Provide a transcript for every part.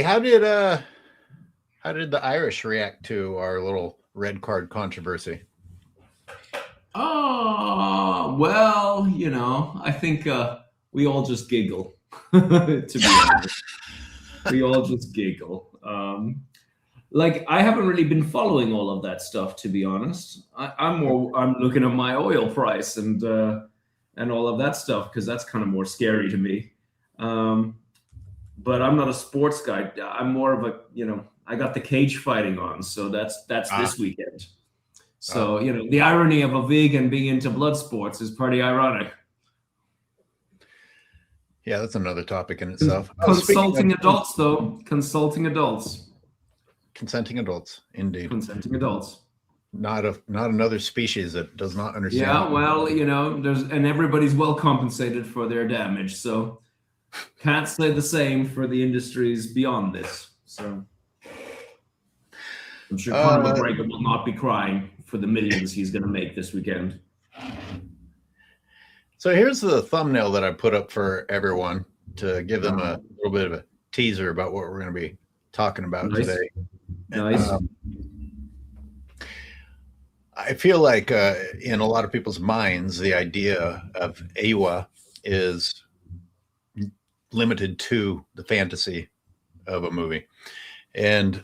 How did the Irish react to our little red card controversy? Well, I think we all just giggle. To be honest, we all just giggle. Like I haven't really been following all of that stuff, to be honest. I'm looking at my oil price and all of that stuff because that's kind of more scary to me. Um, but I'm not a sports guy. I'm more of I got the cage fighting on, so that's Ah, this weekend. oh, So the irony of a vegan being into blood sports is pretty ironic. yeah, that's another topic in itself. Oh, speaking of Consulting adults, though, consulting adults, consenting adults, indeed, consenting adults. not another species that does not understand. Yeah, well, and everybody's well compensated for their damage, so can't say the same for the industries beyond this. So I'm sure Conor Uh, McGregor will not be crying for the millions he's going to make this weekend. so here's the thumbnail that I put up for everyone to give them a little bit of a teaser about what we're going to be talking about Nice. today. Nice. I feel like in a lot of people's minds, the idea of AWA is limited to the fantasy of a movie. And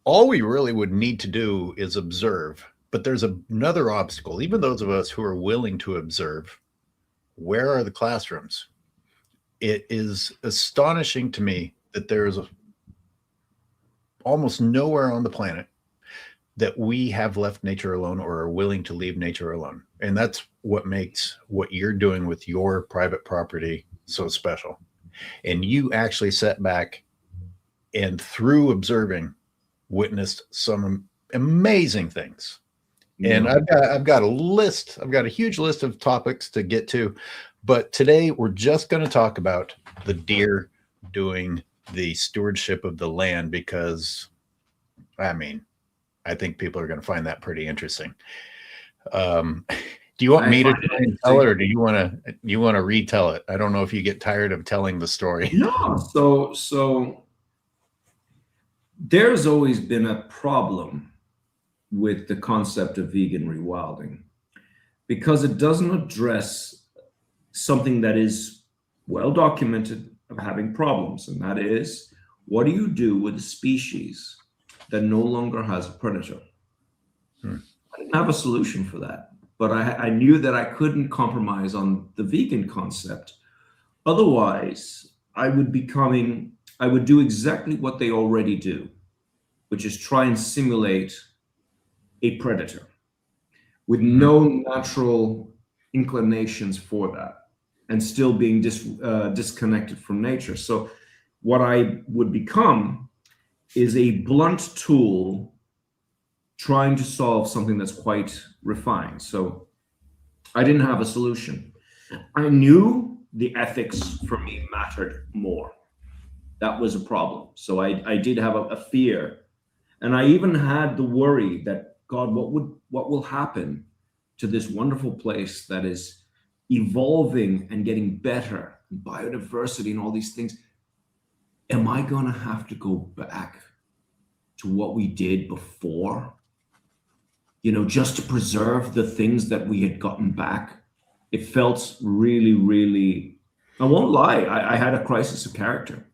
all we really would need to do is observe. But there's another obstacle. Even those of us who are willing to observe, where are the classrooms? It is astonishing to me that there is almost nowhere on the planet that we have left nature alone or are willing to leave nature alone. And that's what makes what you're doing with your private property so special. And you actually sat back and through observing witnessed some amazing things. And I've got a huge list of topics to get to, but today we're just going to talk about the deer doing the stewardship of the land because I think people are going to find that pretty interesting. Do you want me to try and tell it, or do you want to retell it? I don't know if you get tired of telling the story. No, so there's always been a problem with the concept of vegan rewilding because it doesn't address something that is well documented of having problems, and that is, what do you do with a species that no longer has a predator? I didn't have a solution for that, but I knew that I couldn't compromise on the vegan concept. Otherwise, I would do exactly what they already do, which is try and simulate a predator with no natural inclinations for that and still being disconnected from nature. So what I would become is a blunt tool trying to solve something that's quite refined. So I didn't have a solution. I knew the ethics for me mattered more. That was a problem. So I did have a fear. And I even had the worry that, God, what will happen to this wonderful place that is evolving and getting better, and biodiversity and all these things? Am I going to have to go back to what we did before? Just to preserve the things that we had gotten back? It felt really, really, I won't lie, I had a crisis of character.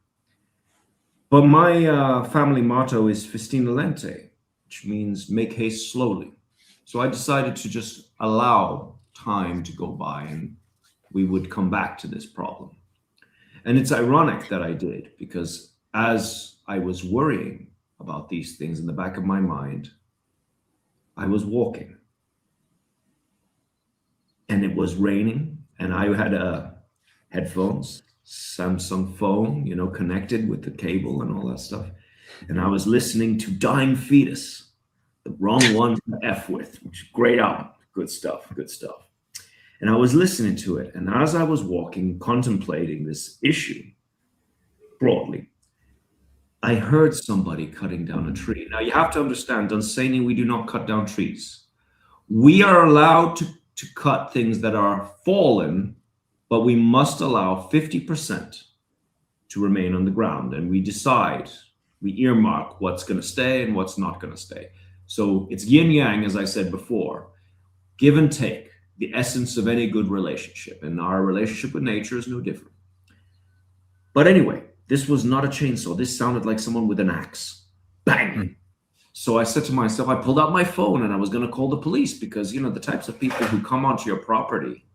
But my family motto is festina lente, which means make haste slowly. So I decided to just allow time to go by and we would come back to this problem. And it's ironic that I did, because as I was worrying about these things in the back of my mind, I was walking. And it was raining, and I had headphones, Samsung phone, connected with the cable and all that stuff. And I was listening to Dying Fetus, the wrong one to F with, which is great album. Good stuff, good stuff. And I was listening to it. And as I was walking, contemplating this issue broadly, I heard somebody cutting down a tree. Now, you have to understand, Dunsany, we do not cut down trees. We are allowed to cut things that are fallen, but we must allow 50% to remain on the ground, and we earmark what's going to stay and what's not going to stay. So it's yin yang, as I said before, give and take, the essence of any good relationship. And our relationship with nature is no different. But anyway, this was not a chainsaw. This sounded like someone with an axe. Bang! So I said to myself, I pulled out my phone and I was going to call the police, because, you know, the types of people who come onto your property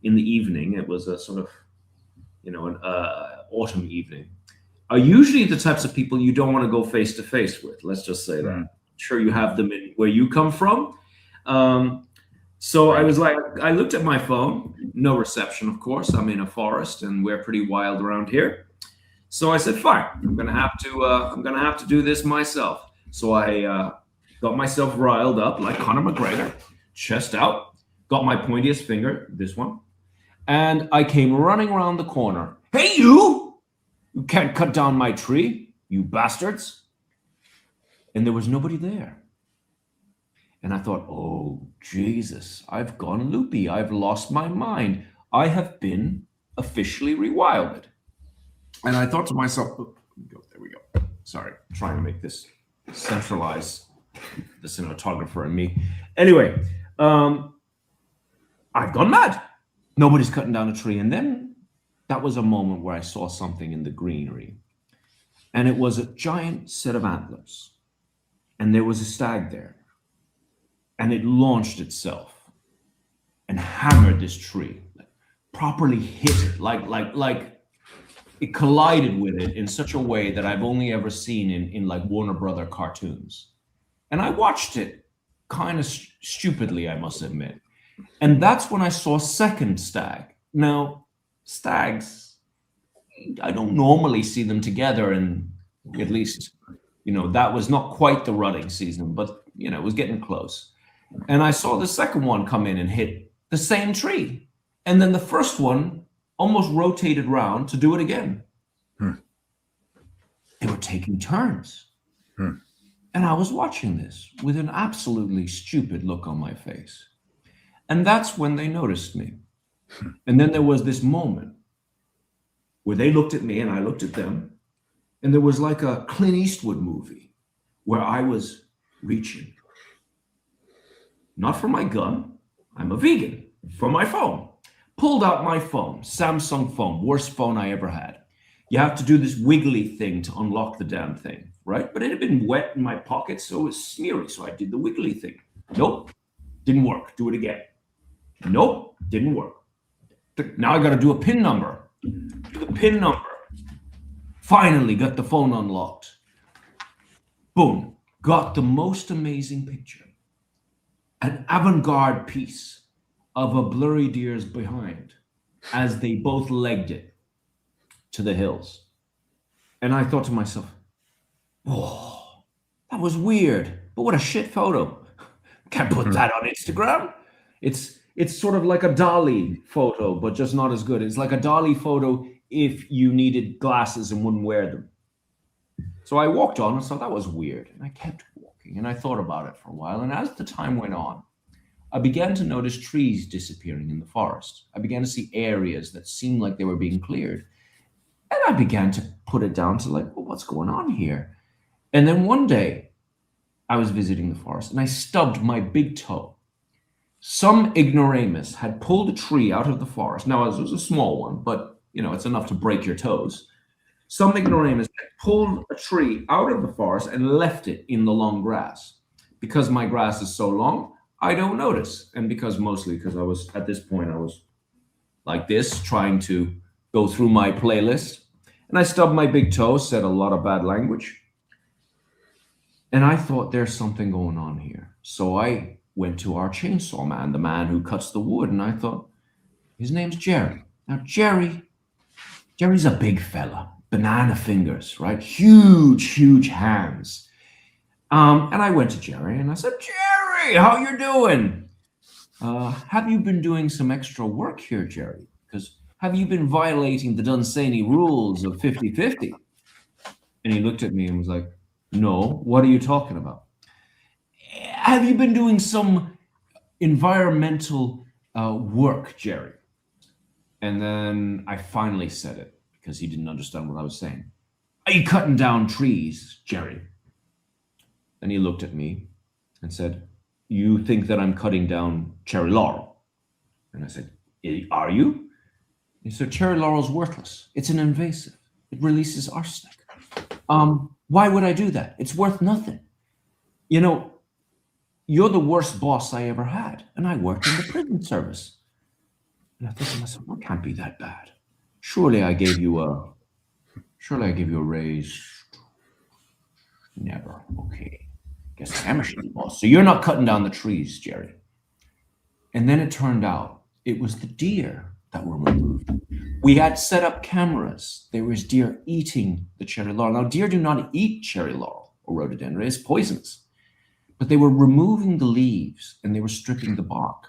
in the evening, it was a sort of, you know, an autumn evening, are usually the types of people you don't want to go face to face with. Let's just say that. I'm sure you have them in where you come from. So I was like, I looked at my phone, no reception, of course. I'm in a forest and we're pretty wild around here. So I said, fine, I'm gonna have to do this myself. So I got myself riled up like Conor McGregor, chest out, got my pointiest finger, this one, and I came running around the corner. Hey, you! You can't cut down my tree, you bastards. And there was nobody there. And I thought, oh, Jesus, I've gone loopy. I've lost my mind. I have been officially rewilded. And I thought to myself, oh, there we go. Sorry, trying to make this centralize the cinematographer and me. Anyway, I've gone mad. Nobody's cutting down a tree. And then that was a moment where I saw something in the greenery. And it was a giant set of antlers. And there was a stag there. And it launched itself and hammered this tree, properly hit it, like it collided with it in such a way that I've only ever seen in like Warner Brother cartoons. And I watched it kind of stupidly, I must admit. And that's when I saw a second stag. Now, stags, I don't normally see them together, and at least, you know, that was not quite the rutting season, but, you know, it was getting close. And I saw the second one come in and hit the same tree. And then the first one almost rotated around to do it again. They were taking turns. And I was watching this with an absolutely stupid look on my face. And that's when they noticed me. And then there was this moment where they looked at me and I looked at them. And there was like a Clint Eastwood movie where I was reaching. Not for my gun, I'm a vegan, for my phone. Pulled out my phone, Samsung phone, worst phone I ever had. You have to do this wiggly thing to unlock the damn thing, right? But it had been wet in my pocket, so it was smeary, so I did the wiggly thing. Nope, didn't work, do it again. Nope, didn't work. Now I gotta do a PIN number. Do the PIN number. Finally got the phone unlocked. Boom, got the most amazing picture. An avant-garde piece of a blurry deer's behind as they both legged it to the hills. And I thought to myself, oh, that was weird, but what a shit photo. Can't put that on Instagram. It's sort of like a Dali photo, but just not as good. It's like a Dali photo if you needed glasses and wouldn't wear them. So I walked on and thought that was weird. And I kept walking and I thought about it for a while. And as the time went on, I began to notice trees disappearing in the forest. I began to see areas that seemed like they were being cleared. And I began to put it down to like, well, what's going on here? And then one day I was visiting the forest and I stubbed my big toe. Some ignoramus had pulled a tree out of the forest. Now, it was a small one, but you know, it's enough to break your toes. Some ignoramus pulled a tree out of the forest and left it in the long grass. Because my grass is so long, I don't notice. And mostly because I was, at this point, I was like this, trying to go through my playlist. And I stubbed my big toe, said a lot of bad language. And I thought there's something going on here. So I went to our chainsaw man, the man who cuts the wood. And I thought, his name's Jerry. Now, Jerry's a big fella. Banana fingers, right? Huge hands. And I went to Jerry and I said, Jerry, how you doing? Have you been doing some extra work here, Jerry? Because have you been violating the Dunsany rules of 50-50? And he looked at me and was like, no, what are you talking about? Have you been doing some environmental work, Jerry? And then I finally said it. because he didn't understand what I was saying. Are you cutting down trees, Jerry? Then he looked at me and said, you think that I'm cutting down cherry laurel? And I said, are you? He said, cherry laurel's worthless. It's an invasive. It releases arsenic. Why would I do that? It's worth nothing. You know, you're the worst boss I ever had, and I worked in the prison service. And I thought to myself, well, it can't be that bad. Surely I gave you a raise. Never. Okay. Guess I am a shitty boss. So you're not cutting down the trees, Jerry. And then it turned out it was the deer that were removed. We had set up cameras. There was deer eating the cherry laurel. Now, deer do not eat cherry laurel or rhododendron. It's poisonous. But they were removing the leaves and they were stripping the bark.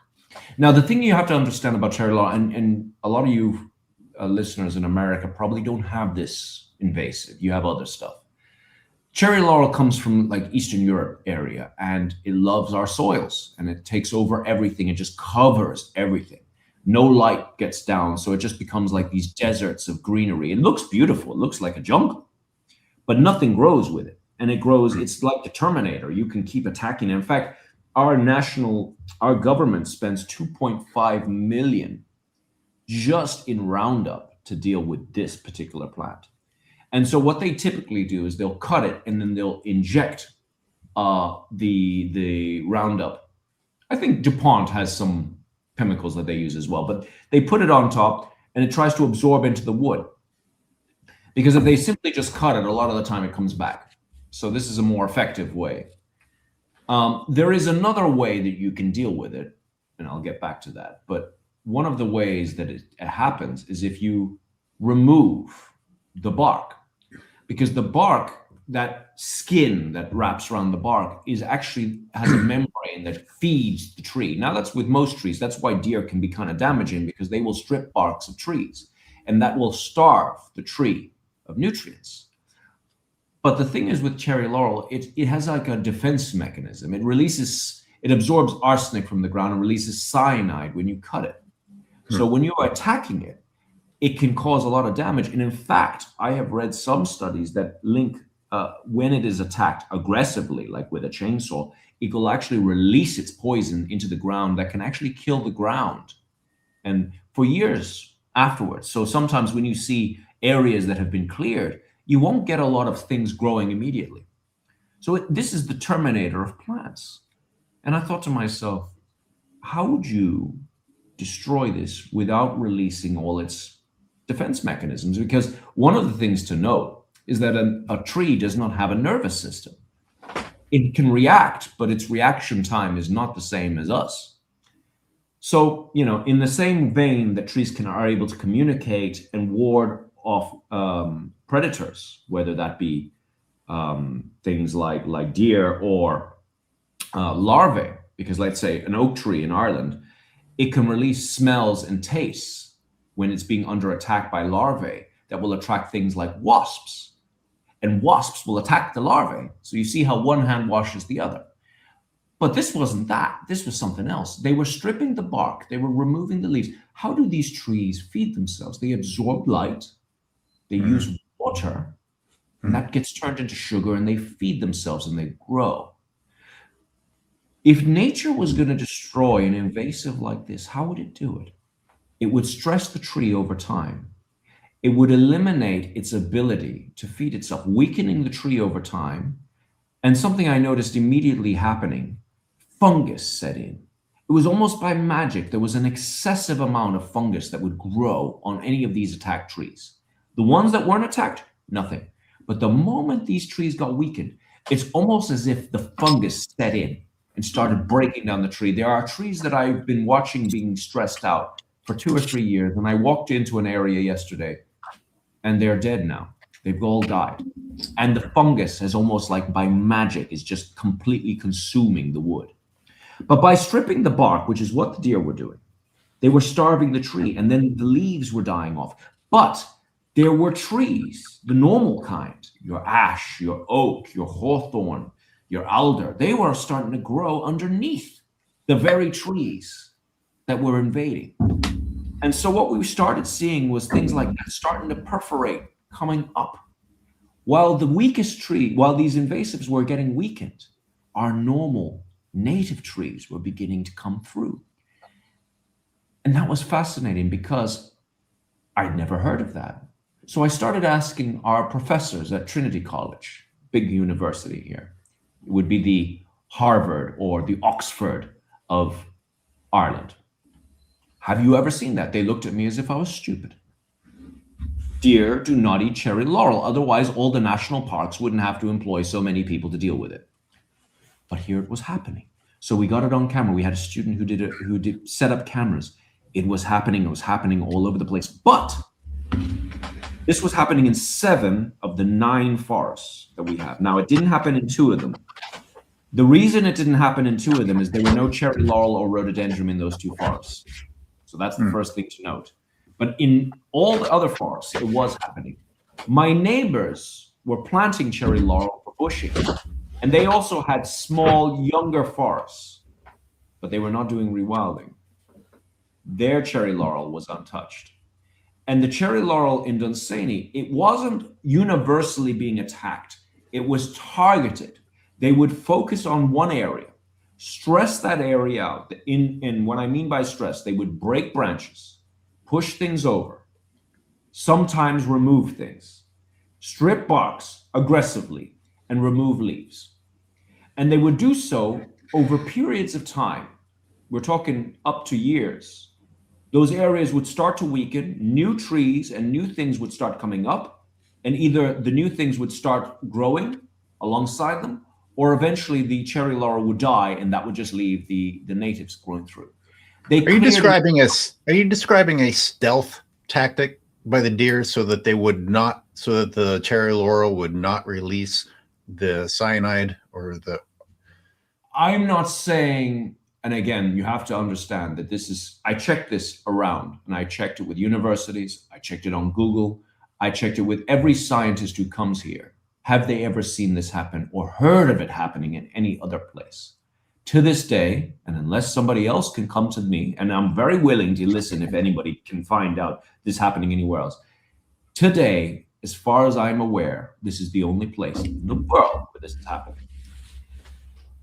Now, the thing you have to understand about cherry laurel, and a lot of you listeners in America probably don't have this invasive. You have other stuff. Cherry laurel comes from like Eastern Europe area, and it loves our soils, and it takes over everything. It just covers everything. No light gets down, so it just becomes like these deserts of greenery. It looks beautiful. It looks like a jungle, but nothing grows with it. And it grows, it's like the Terminator. You can keep attacking it. In fact, our government spends $2.5 million just in Roundup to deal with this particular plant. And so what they typically do is they'll cut it and then they'll inject the Roundup. I think DuPont has some chemicals that they use as well, but they put it on top and it tries to absorb into the wood. Because if they simply just cut it, a lot of the time it comes back. So this is a more effective way. There is another way that you can deal with it, and I'll get back to that. But one of the ways that it happens is if you remove the bark, because the bark, that skin that wraps around the bark is actually has a membrane that feeds the tree. Now that's with most trees. That's why deer can be kind of damaging, because they will strip barks of trees and that will starve the tree of nutrients. But the thing is with cherry laurel, it has like a defense mechanism. It absorbs arsenic from the ground and releases cyanide when you cut it. So when you're attacking it, it can cause a lot of damage. And in fact, I have read some studies that link when it is attacked aggressively, like with a chainsaw, it will actually release its poison into the ground that can actually kill the ground. And for years afterwards. So sometimes when you see areas that have been cleared, you won't get a lot of things growing immediately. So this is the Terminator of plants. And I thought to myself, how would you destroy this without releasing all its defense mechanisms? Because one of the things to note is that a tree does not have a nervous system. It can react, but its reaction time is not the same as us. So, you know, in the same vein that trees are able to communicate and ward off predators, whether that be things like deer or larvae, because let's say an oak tree in Ireland, it can release smells and tastes when it's being under attack by larvae that will attract things like wasps, and wasps will attack the larvae. So you see how one hand washes the other. But this wasn't that. This was something else. They were stripping the bark. They were removing the leaves. How do these trees feed themselves? They absorb light. They use water, and that gets turned into sugar, and they feed themselves and they grow. If nature was going to destroy an invasive like this, how would it do it? It would stress the tree over time. It would eliminate its ability to feed itself, weakening the tree over time. And something I noticed immediately happening, fungus set in. It was almost by magic. There was an excessive amount of fungus that would grow on any of these attacked trees. The ones that weren't attacked, nothing. But the moment these trees got weakened, it's almost as if the fungus set in and started breaking down the tree. There are trees that I've been watching being stressed out for 2 or 3 years. And I walked into an area yesterday and they're dead now. They've all died. And the fungus has almost like by magic is just completely consuming the wood. But by stripping the bark, which is what the deer were doing, they were starving the tree, and then the leaves were dying off. But there were trees, the normal kind, your ash, your oak, your hawthorn, your alder. They were starting to grow underneath the very trees that were invading. And so what we started seeing was things like that starting to perforate, coming up. While the weakest tree, while these invasives were getting weakened, our normal native trees were beginning to come through. And that was fascinating because I'd never heard of that. So I started asking our professors at Trinity College, big university here. It would be the Harvard or the Oxford of Ireland. Have you ever seen that? They looked at me as if I was stupid. Deer do not eat cherry laurel. Otherwise, all the national parks wouldn't have to employ so many people to deal with it. But here it was happening. So we got it on camera. We had a student who did set up cameras. It was happening. It was happening all over the place. But this was happening in 7 of the 9 forests that we have. Now, it didn't happen in 2 of them. The reason it didn't happen in 2 of them is there were no cherry laurel or rhododendron in those 2 forests. So that's the first thing to note. But in all the other forests, it was happening. My neighbors were planting cherry laurel for bushing, and they also had small, younger forests, but they were not doing rewilding. Their cherry laurel was untouched. And the cherry laurel in Dunsany, it wasn't universally being attacked. It was targeted. They would focus on one area, stress that area out. And what I mean by stress, they would break branches, push things over, sometimes remove things, strip barks aggressively, and remove leaves. And they would do so over periods of time. We're talking up to years. Those areas would start to weaken, new trees and new things would start coming up, and either the new things would start growing alongside them, or eventually the cherry laurel would die, and that would just leave the natives growing through. Are you describing a stealth tactic by the deer so that the cherry laurel would not release the cyanide or the? I'm not saying, and again, you have to understand that I checked this around, and I checked it with universities, I checked it on Google, I checked it with every scientist who comes here. Have they ever seen this happen or heard of it happening in any other place? To this day, and unless somebody else can come to me, and I'm very willing to listen if anybody can find out this happening anywhere else. Today, as far as I'm aware, this is the only place in the world where this is happening.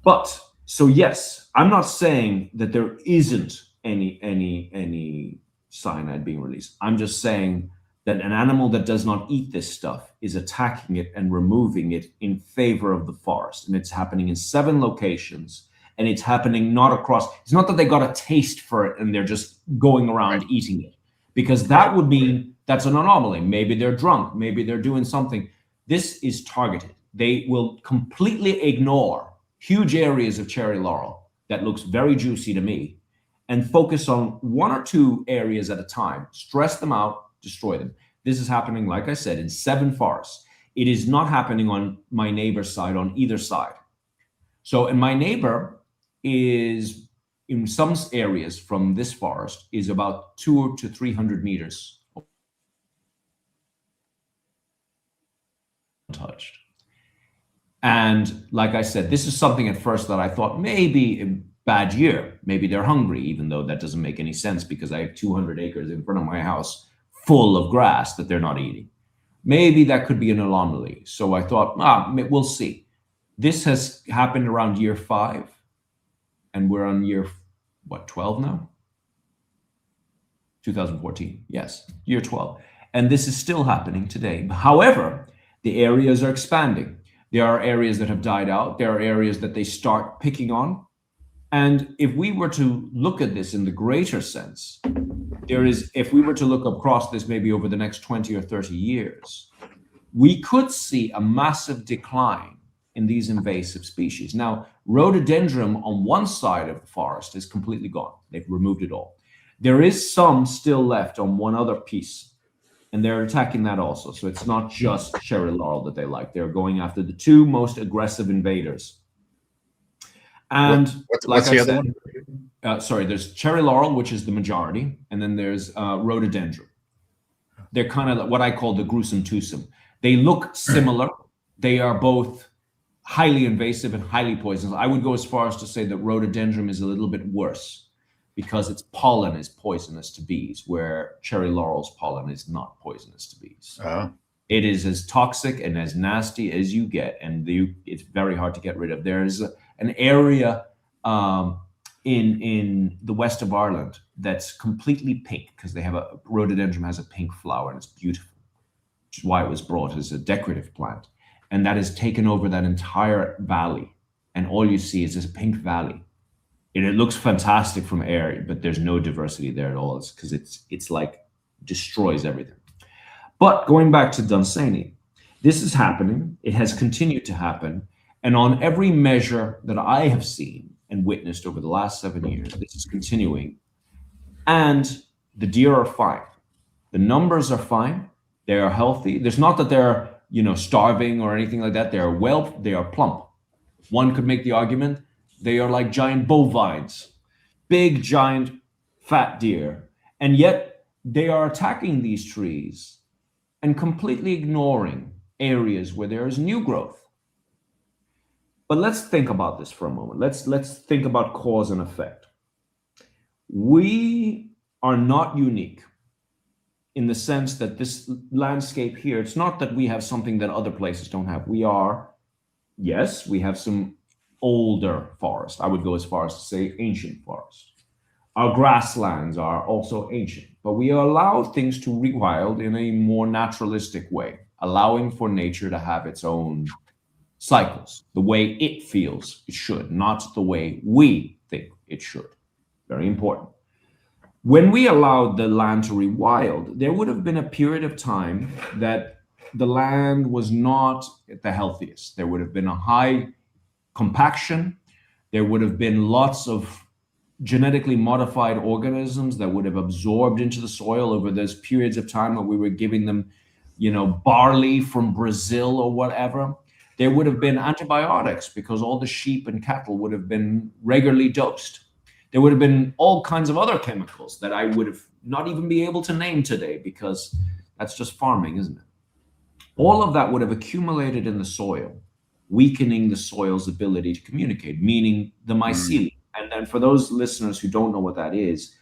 But, so yes, I'm not saying that there isn't any cyanide being released. I'm just saying that an animal that does not eat this stuff is attacking it and removing it in favor of the forest. And it's happening in 7 locations. And it's happening not across, it's not that they got a taste for it and they're just going around eating it, because that would mean that's an anomaly. Maybe they're drunk, maybe they're doing something. This is targeted. They will completely ignore huge areas of cherry laurel that looks very juicy to me and focus on 1 or 2 areas at a time, stress them out, destroy them. This is happening, like I said, in 7 forests. It is not happening on my neighbor's side, on either side. So, and my neighbor is, in some areas from this forest, is about 200 to 300 meters untouched. And like I said, this is something at first that I thought maybe a bad year, maybe they're hungry, even though that doesn't make any sense because I have 200 acres in front of my house full of grass that they're not eating. Maybe that could be an anomaly. So I thought, we'll see. This has happened around year 5. And we're on year, 12 now? 2014, yes, year 12. And this is still happening today. However, the areas are expanding. There are areas that have died out. There are areas that they start picking on. And if we were to look at this in the greater sense, if we were to look across this maybe over the next 20 or 30 years, we could see a massive decline in these invasive species. Now, rhododendron on one side of the forest is completely gone. They've removed it all. There is some still left on one other piece, and they're attacking that also. So it's not just cherry laurel that they like. They're going after the 2 most aggressive invaders. And what's the other one? There's cherry laurel, which is the majority, and then there's rhododendron. They're kind of what I call the gruesome twosome. They look similar. They are both highly invasive and highly poisonous. I would go as far as to say that rhododendron is a little bit worse because its pollen is poisonous to bees, where cherry laurel's pollen is not poisonous to bees. Oh. It is as toxic and as nasty as you get, and it's very hard to get rid of. There's an area in the west of Ireland that's completely pink because they have a rhododendron has a pink flower and it's beautiful, which is why it was brought as a decorative plant. And that has taken over that entire valley, and all you see is this pink valley. And it looks fantastic from air, but there's no diversity there at all. It's because it's like destroys everything. But going back to Dunsany, this is happening. It has continued to happen. And on every measure that I have seen and witnessed over the last 7 years, this is continuing. And the deer are fine. The numbers are fine. They are healthy. There's not that they're, starving or anything like that. They are plump. One could make the argument they are like giant bovines, big, giant, fat deer. And yet they are attacking these trees and completely ignoring areas where there is new growth. But let's think about this for a moment. Let's think about cause and effect. We are not unique in the sense that this landscape here, it's not that we have something that other places don't have. We have some older forest. I would go as far as to say ancient forest. Our grasslands are also ancient, but we allow things to rewild in a more naturalistic way, allowing for nature to have its own cycles, the way it feels it should, not the way we think it should. Very important. When we allowed the land to rewild, there would have been a period of time that the land was not at the healthiest. There would have been a high compaction. There would have been lots of genetically modified organisms that would have absorbed into the soil over those periods of time when we were giving them, barley from Brazil or whatever. There would have been antibiotics because all the sheep and cattle would have been regularly dosed. There would have been all kinds of other chemicals that I would have not even be able to name today because that's just farming, isn't it? All of that would have accumulated in the soil, weakening the soil's ability to communicate, meaning the mycelium. And then for those listeners who don't know what that is,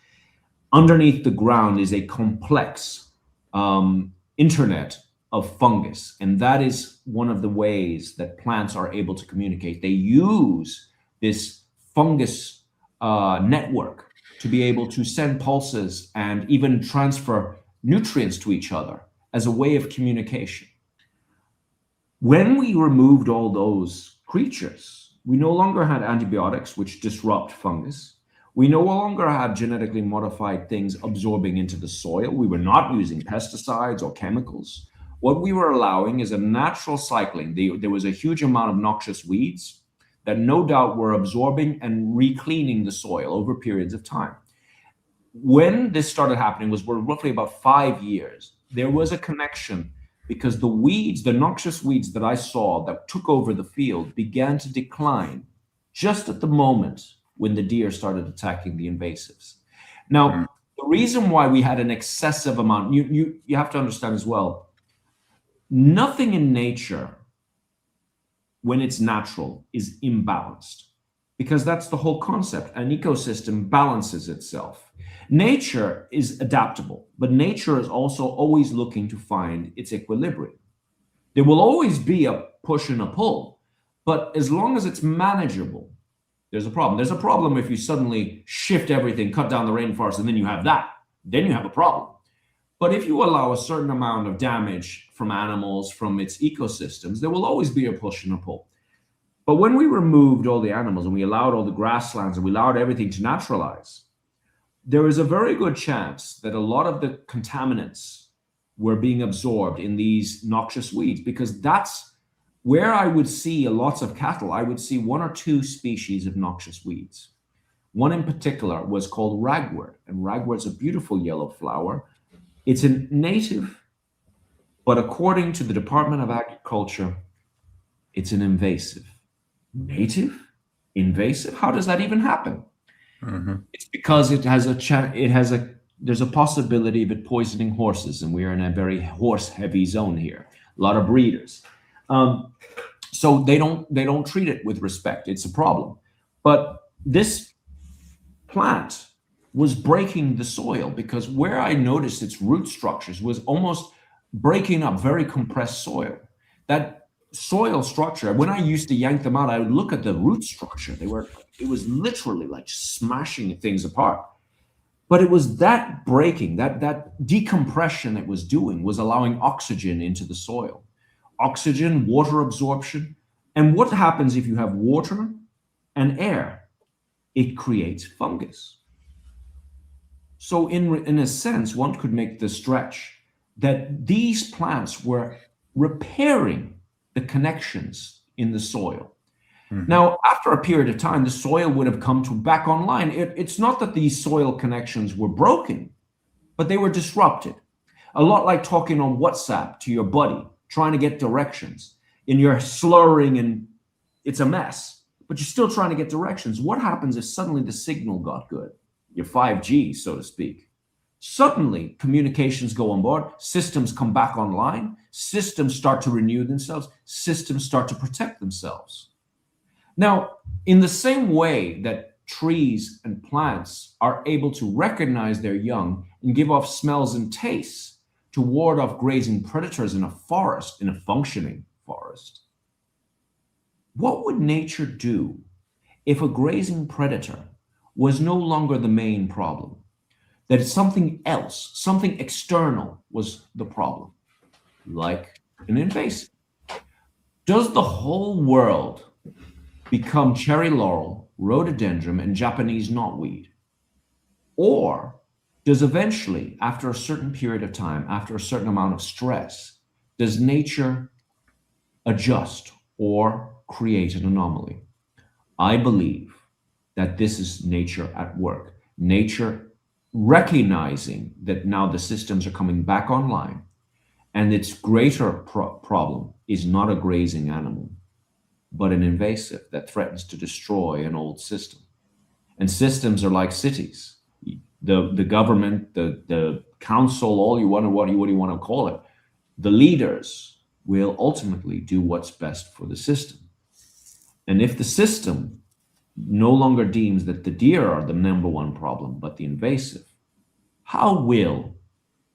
underneath the ground is a complex internet of fungus. And that is one of the ways that plants are able to communicate. They use this fungus network to be able to send pulses and even transfer nutrients to each other as a way of communication. When we removed all those creatures, we no longer had antibiotics, which disrupt fungus. We no longer had genetically modified things absorbing into the soil. We were not using pesticides or chemicals. What we were allowing is a natural cycling. There was a huge amount of noxious weeds that no doubt were absorbing and re-cleaning the soil over periods of time. When this started happening was roughly about 5 years. There was a connection because the weeds, the noxious weeds that I saw that took over the field began to decline just at the moment when the deer started attacking the invasives. Now, the reason why we had an excessive amount, you have to understand as well, nothing in nature when it's natural is imbalanced, because that's the whole concept. An ecosystem balances itself. Nature is adaptable, but nature is also always looking to find its equilibrium. There will always be a push and a pull, but as long as it's manageable, there's a problem. There's a problem if you suddenly shift everything, cut down the rainforest, and then you have that. Then you have a problem. But if you allow a certain amount of damage from animals, from its ecosystems, there will always be a push and a pull. But when we removed all the animals and we allowed all the grasslands and we allowed everything to naturalize, there is a very good chance that a lot of the contaminants were being absorbed in these noxious weeds, because that's where I would see lots of cattle. I would see 1 or 2 species of noxious weeds. One in particular was called ragwort, and ragwort's a beautiful yellow flower. It's a native, but according to the Department of Agriculture, it's an invasive. Native? Invasive? How does that even happen? It's because there's a possibility of it poisoning horses, and we are in a very horse-heavy zone here. A lot of breeders. So they don't treat it with respect. It's a problem. But this plant was breaking the soil, because where I noticed its root structures was almost breaking up very compressed soil. That soil structure, when I used to yank them out, I would look at the root structure. It was literally like smashing things apart. But it was that breaking, that decompression it was doing was allowing oxygen into the soil. Oxygen, water absorption. And what happens if you have water and air? It creates fungus. So in a sense, one could make the stretch that these plants were repairing the connections in the soil. Mm-hmm. Now, after a period of time, the soil would have come back online. It's not that these soil connections were broken, but they were disrupted. A lot like talking on WhatsApp to your buddy, trying to get directions, and you're slurring and it's a mess, but you're still trying to get directions. What happens if suddenly the signal got good? Your 5G, so to speak. Suddenly, communications go on board, systems come back online, systems start to renew themselves, systems start to protect themselves. Now, in the same way that trees and plants are able to recognize their young and give off smells and tastes to ward off grazing predators in a forest, in a functioning forest, what would nature do if a grazing predator was no longer the main problem? That something else, something external was the problem, like an invasive. Does the whole world become cherry laurel, rhododendron, and Japanese knotweed? Or does eventually, after a certain period of time, after a certain amount of stress, does nature adjust or create an anomaly? I believe that this is nature at work. Nature recognizing that now the systems are coming back online, and its greater problem is not a grazing animal, but an invasive that threatens to destroy an old system. And systems are like cities. The government, the council, what do you want to call it, the leaders will ultimately do what's best for the system. And if the system no longer deems that the deer are the number one problem, but the invasive, how will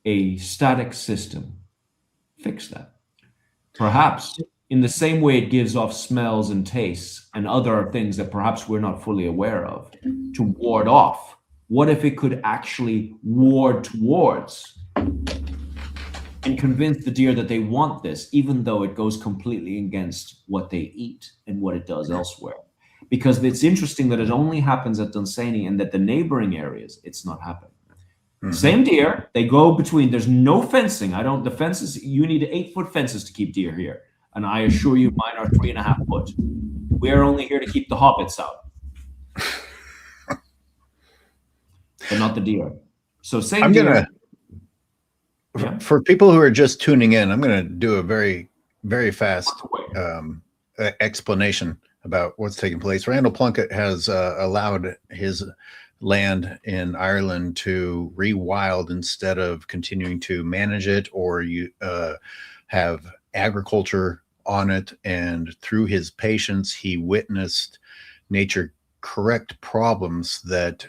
a static system fix that? Perhaps in the same way it gives off smells and tastes and other things that perhaps we're not fully aware of to ward off. What if it could actually ward towards and convince the deer that they want this, even though it goes completely against what they eat and what it does elsewhere? Because it's interesting that it only happens at Dunsany, and that the neighboring areas, it's not happening. Mm-hmm. Same deer, they go between, there's no fencing. The fences, you need 8-foot fences to keep deer here. And I assure you, mine are 3.5 foot. We're only here to keep the hobbits out. But not the deer. So same deer. For people who are just tuning in, I'm going to do a very, very fast explanation about what's taking place. Randal Plunkett has allowed his land in Ireland to rewild instead of continuing to manage it or have agriculture on it. And through his patience, he witnessed nature correct problems that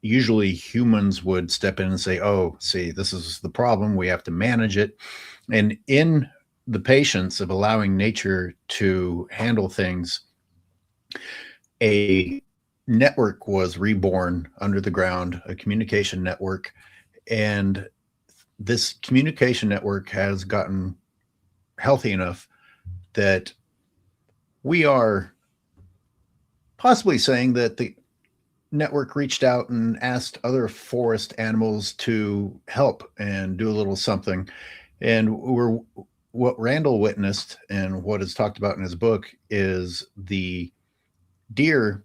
usually humans would step in and say, oh, see, this is the problem. We have to manage it. And in the patience of allowing nature to handle things, a network was reborn under the ground, a communication network. And this communication network has gotten healthy enough that we are possibly saying that the network reached out and asked other forest animals to help and do a little something. And what Randal witnessed and what is talked about in his book is the deer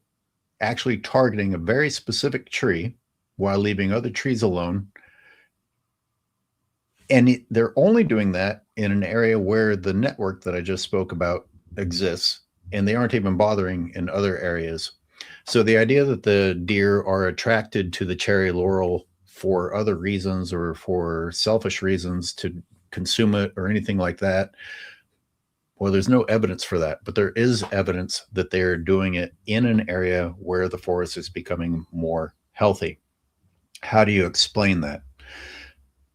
actually targeting a very specific tree while leaving other trees alone. And they're only doing that in an area where the network that I just spoke about exists, and they aren't even bothering in other areas. So the idea that the deer are attracted to the cherry laurel for other reasons or for selfish reasons to consume it or anything like that, well, there's no evidence for that, but there is evidence that they're doing it in an area where the forest is becoming more healthy. How do you explain that?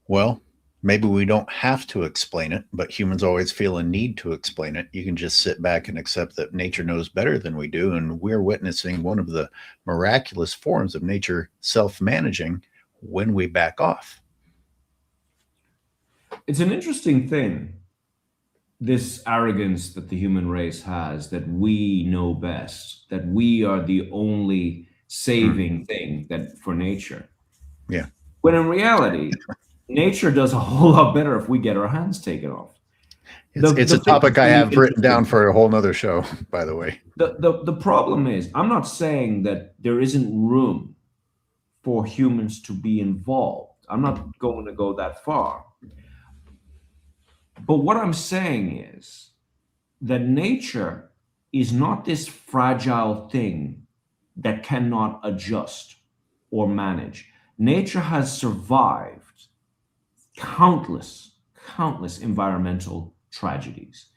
Well, maybe we don't have to explain it, but humans always feel a need to explain it. You can just sit back and accept that nature knows better than we do. And we're witnessing one of the miraculous forms of nature self managing when we back off. It's an interesting thing, this arrogance that the human race has, that we know best, that we are the only saving thing that for nature. Yeah. When in reality, nature does a whole lot better if we get our hands taken off. It's a topic I have written down for a whole nother show, by the way. The problem is, I'm not saying that there isn't room for humans to be involved. I'm not going to go that far. But what I'm saying is that nature is not this fragile thing that cannot adjust or manage. Nature has survived countless environmental tragedies.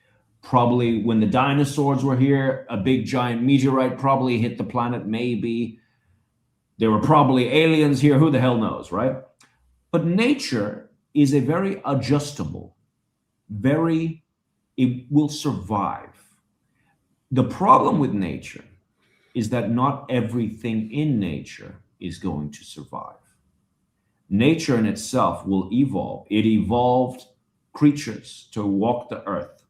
Probably when the dinosaurs were here, a big giant meteorite probably hit the planet, maybe. There were probably aliens here, who the hell knows, right? But nature is a very adjustable, it will survive. The problem with nature is that not everything in nature is going to survive. Nature in itself will evolve. It evolved creatures to walk the earth.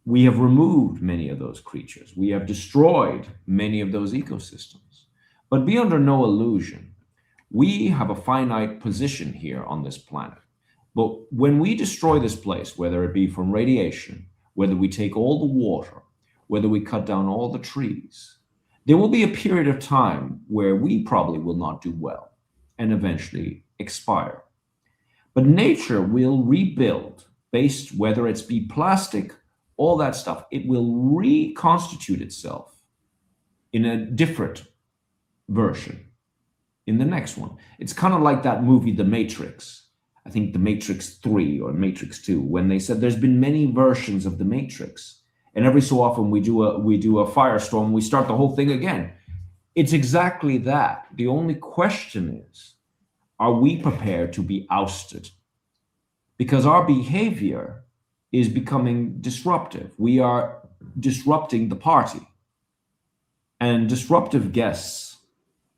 We have removed many of those creatures. We have destroyed many of those ecosystems. But be under no illusion. We have a finite position here on this planet. But when we destroy this place, whether it be from radiation, whether we take all the water, whether we cut down all the trees, there will be a period of time where we probably will not do well and eventually expire. But nature will rebuild based, whether it's be plastic, all that stuff, it will reconstitute itself in a different version in the next one. It's kind of like that movie, The Matrix. I think The Matrix 3 or Matrix 2, when they said there's been many versions of The Matrix. And every so often we do a firestorm, we start the whole thing again. It's exactly that. The only question is, are we prepared to be ousted? Because our behavior is becoming disruptive. We are disrupting the party. And disruptive guests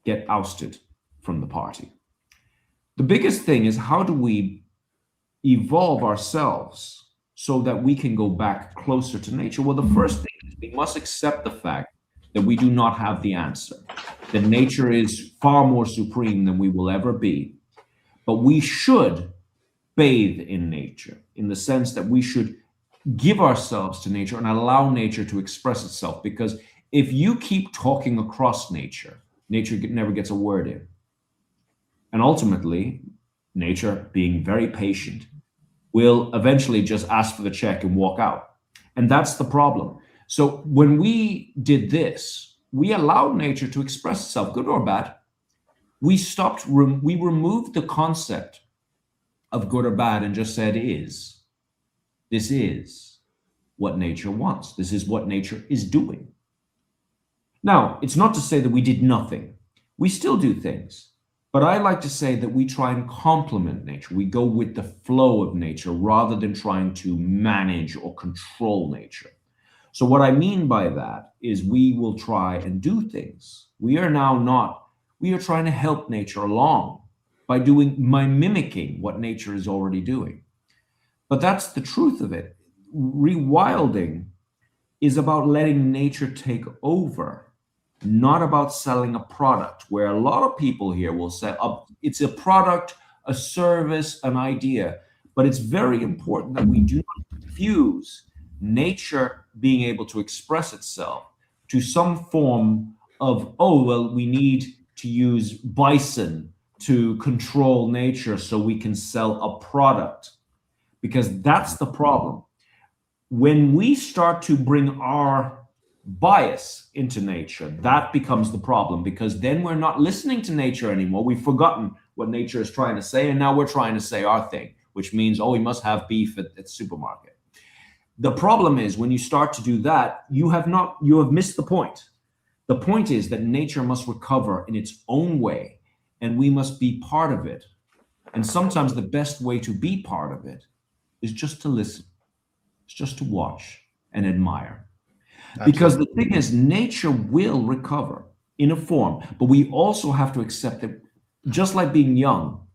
get ousted from the party. The biggest thing is, how do we evolve ourselves so that we can go back closer to nature? Well, the first thing is we must accept the fact that we do not have the answer, that nature is far more supreme than we will ever be. But we should bathe in nature, in the sense that we should give ourselves to nature and allow nature to express itself. Because if you keep talking across nature, nature never gets a word in. And ultimately, nature, being very patient, will eventually just ask for the check and walk out. And that's the problem. So when we did this, we allowed nature to express itself, good or bad. We removed the concept of good or bad and just said is. This is what nature wants. This is what nature is doing. Now, it's not to say that we did nothing. We still do things. But I like to say that we try and complement nature. We go with the flow of nature rather than trying to manage or control nature. So what I mean by that is we will try and do things. We are trying to help nature along by mimicking what nature is already doing. But that's the truth of it. Rewilding is about letting nature take over, not about selling a product, where a lot of people here will say, it's a product, a service, an idea. But it's very important that we do not confuse nature being able to express itself to some form of, we need to use bison to control nature so we can sell a product. Because that's the problem. When we start to bring our bias into nature, that becomes the problem, because then we're not listening to nature anymore. We've forgotten what nature is trying to say, and now we're trying to say our thing, which means, we must have beef at the supermarket. The problem is, when you start to do that, you have missed the point. The point is that nature must recover in its own way, and we must be part of it. And sometimes the best way to be part of it is just to listen, it's just to watch and admire. Because the thing is, nature will recover in a form, but we also have to accept that, just like being young,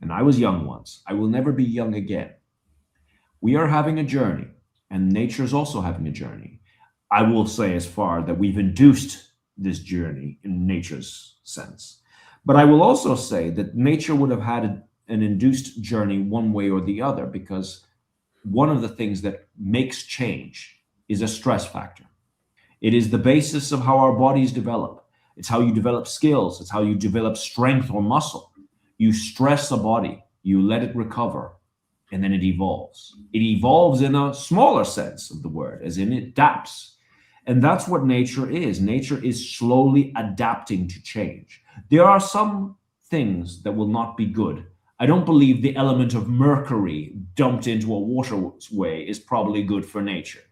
and I was young once, I will never be young again. We are having a journey, and nature is also having a journey. I will say as far that we've induced this journey in nature's sense. But I will also say that nature would have had an induced journey one way or the other, because one of the things that makes change is a stress factor. It is the basis of how our bodies develop. It's how you develop skills. It's how you develop strength or muscle. You stress a body, you let it recover, and then it evolves. It evolves in a smaller sense of the word, as in it adapts. And that's what nature is. Nature is slowly adapting to change. There are some things that will not be good. I don't believe the element of mercury dumped into a waterway is probably good for nature.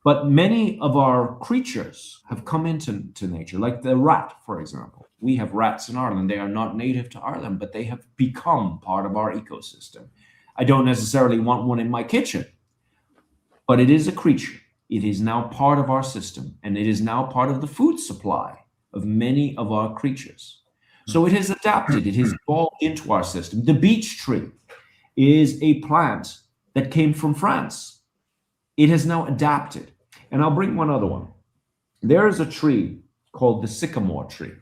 But many of our creatures have come into nature, like the rat, for example. We have rats in Ireland. They are not native to Ireland, but they have become part of our ecosystem. I don't necessarily want one in my kitchen, but it is a creature. It is now part of our system, and it is now part of the food supply of many of our creatures. So it has adapted. It has evolved into our system. The beech tree is a plant that came from France. It has now adapted. And I'll bring one other one. There is a tree called the sycamore tree.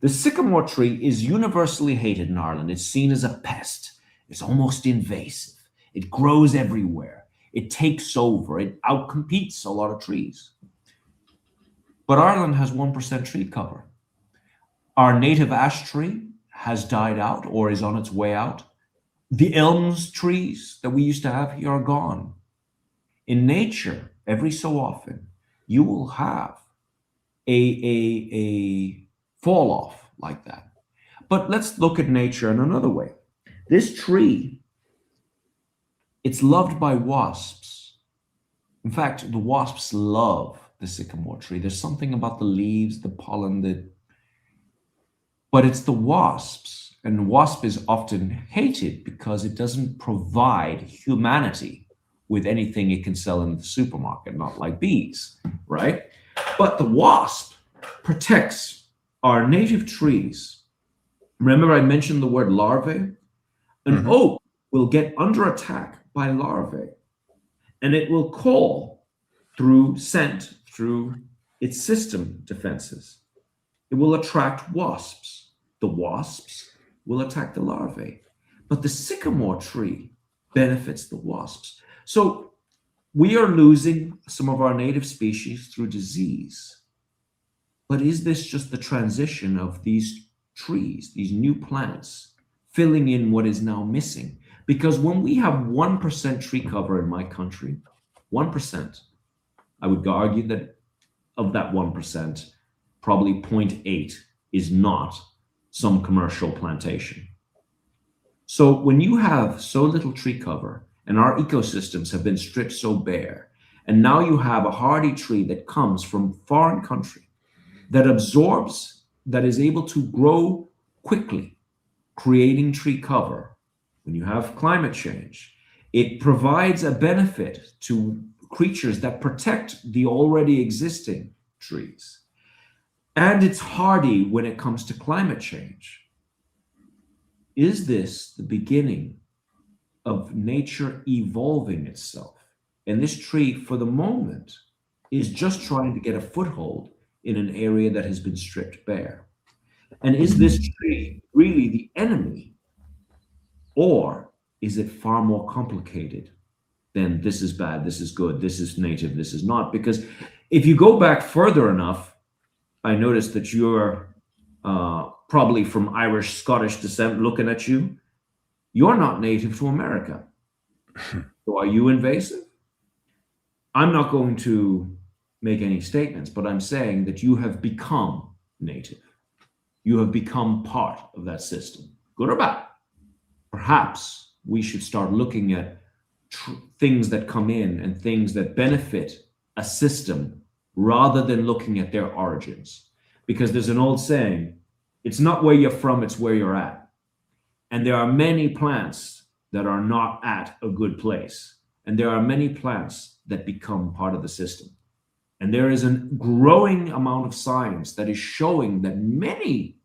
The sycamore tree is universally hated in Ireland. It's seen as a pest. It's almost invasive. It grows everywhere. It takes over. It outcompetes a lot of trees. But Ireland has 1% tree cover. Our native ash tree has died out or is on its way out. The elms trees that we used to have here are gone. In nature, every so often, you will have a fall off like that. But let's look at nature in another way. This tree, it's loved by wasps. In fact, the wasps love the sycamore tree. There's something about the leaves, the pollen, but it's the wasps. And the wasp is often hated because it doesn't provide humanity with anything it can sell in the supermarket, not like bees, right? But the wasp protects our native trees. Remember I mentioned the word larvae? An oak will get under attack by larvae, and it will call through scent, through its system defenses. It will attract wasps. The wasps will attack the larvae. But the sycamore tree benefits the wasps. So we are losing some of our native species through disease. But is this just the transition of these trees, these new plants, filling in what is now missing? Because when we have 1% tree cover in my country, 1%, I would argue that of that 1%, probably 0.8 is not some commercial plantation. So when you have so little tree cover, and our ecosystems have been stripped so bare, and now you have a hardy tree that comes from foreign country, that absorbs, that is able to grow quickly, creating tree cover. When you have climate change, it provides a benefit to creatures that protect the already existing trees. And it's hardy when it comes to climate change. Is this the beginning of nature evolving itself? And this tree, for the moment, is just trying to get a foothold in an area that has been stripped bare. And is this tree really the enemy? Or is it far more complicated than this is bad, this is good, this is native, this is not? Because if you go back further enough, I noticed that you're probably from Irish, Scottish descent. Looking at you, you're not native to America. So are you invasive? I'm not going to make any statements, but I'm saying that you have become native. You have become part of that system, good or bad. Perhaps we should start looking at things that come in and things that benefit a system rather than looking at their origins. Because there's an old saying, It's not where you're from, it's where you're at. And there are many plants that are not at a good place. And there are many plants that become part of the system. And there is a growing amount of science that is showing that many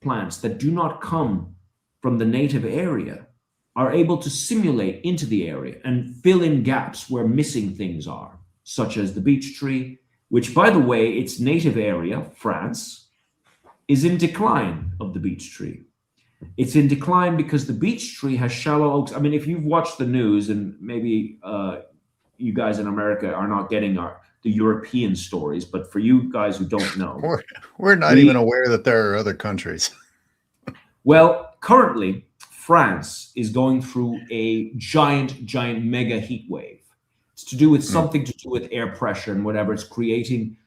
plants that do not come from the native area are able to simulate into the area and fill in gaps where missing things are, such as the beech tree, which, by the way, its native area, France, is in decline of the beech tree. It's in decline because the beech tree has shallow oaks. I mean, if you've watched the news, and maybe you guys in America are not getting the European stories, but for you guys who don't know, we're not even aware that there are other countries. Well, currently, France is going through a giant mega heat wave. It's to do with something to do with air pressure and whatever it's creating.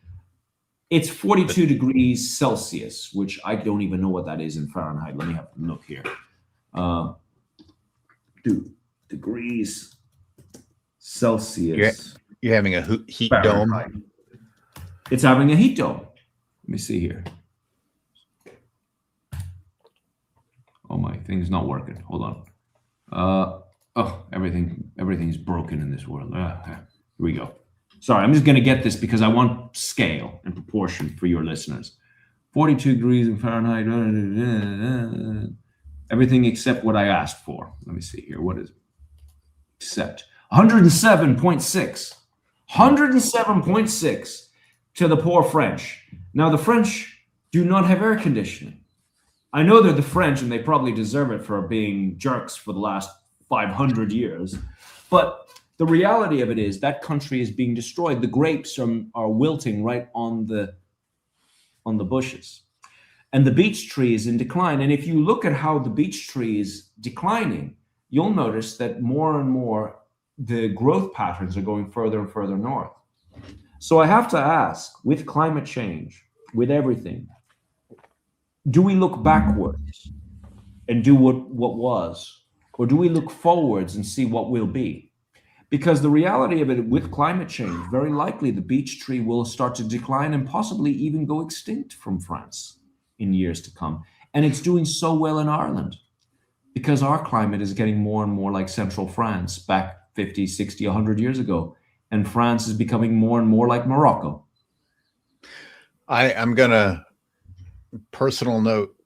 It's 42 degrees Celsius, which I don't even know what that is in Fahrenheit. Let me have a look here. 2 degrees Celsius. You're having a heat Fahrenheit. dome? It's having a heat dome. Let me see here. Oh, my thing's not working. Hold on. Oh, everything's broken in this world. Here we go. Sorry, I'm just going to get this because I want scale and proportion for your listeners. 42 degrees in Fahrenheit. Everything except what I asked for. Let me see here. What is it? Except 107.6. 107.6 to the poor French. Now, the French do not have air conditioning. I know they're the French, and they probably deserve it for being jerks for the last 500 years. But the reality of it is that country is being destroyed. The grapes are wilting right on the bushes. And the beech tree is in decline. And if you look at how the beech tree is declining, you'll notice that more and more the growth patterns are going further and further north. So I have to ask, with climate change, with everything, do we look backwards and do what was? Or do we look forwards and see what will be? Because the reality of it, with climate change, very likely the beech tree will start to decline and possibly even go extinct from France in years to come. And it's doing so well in Ireland because our climate is getting more and more like central France back 50, 60, 100 years ago. And France is becoming more and more like Morocco. I'm going to, personal note,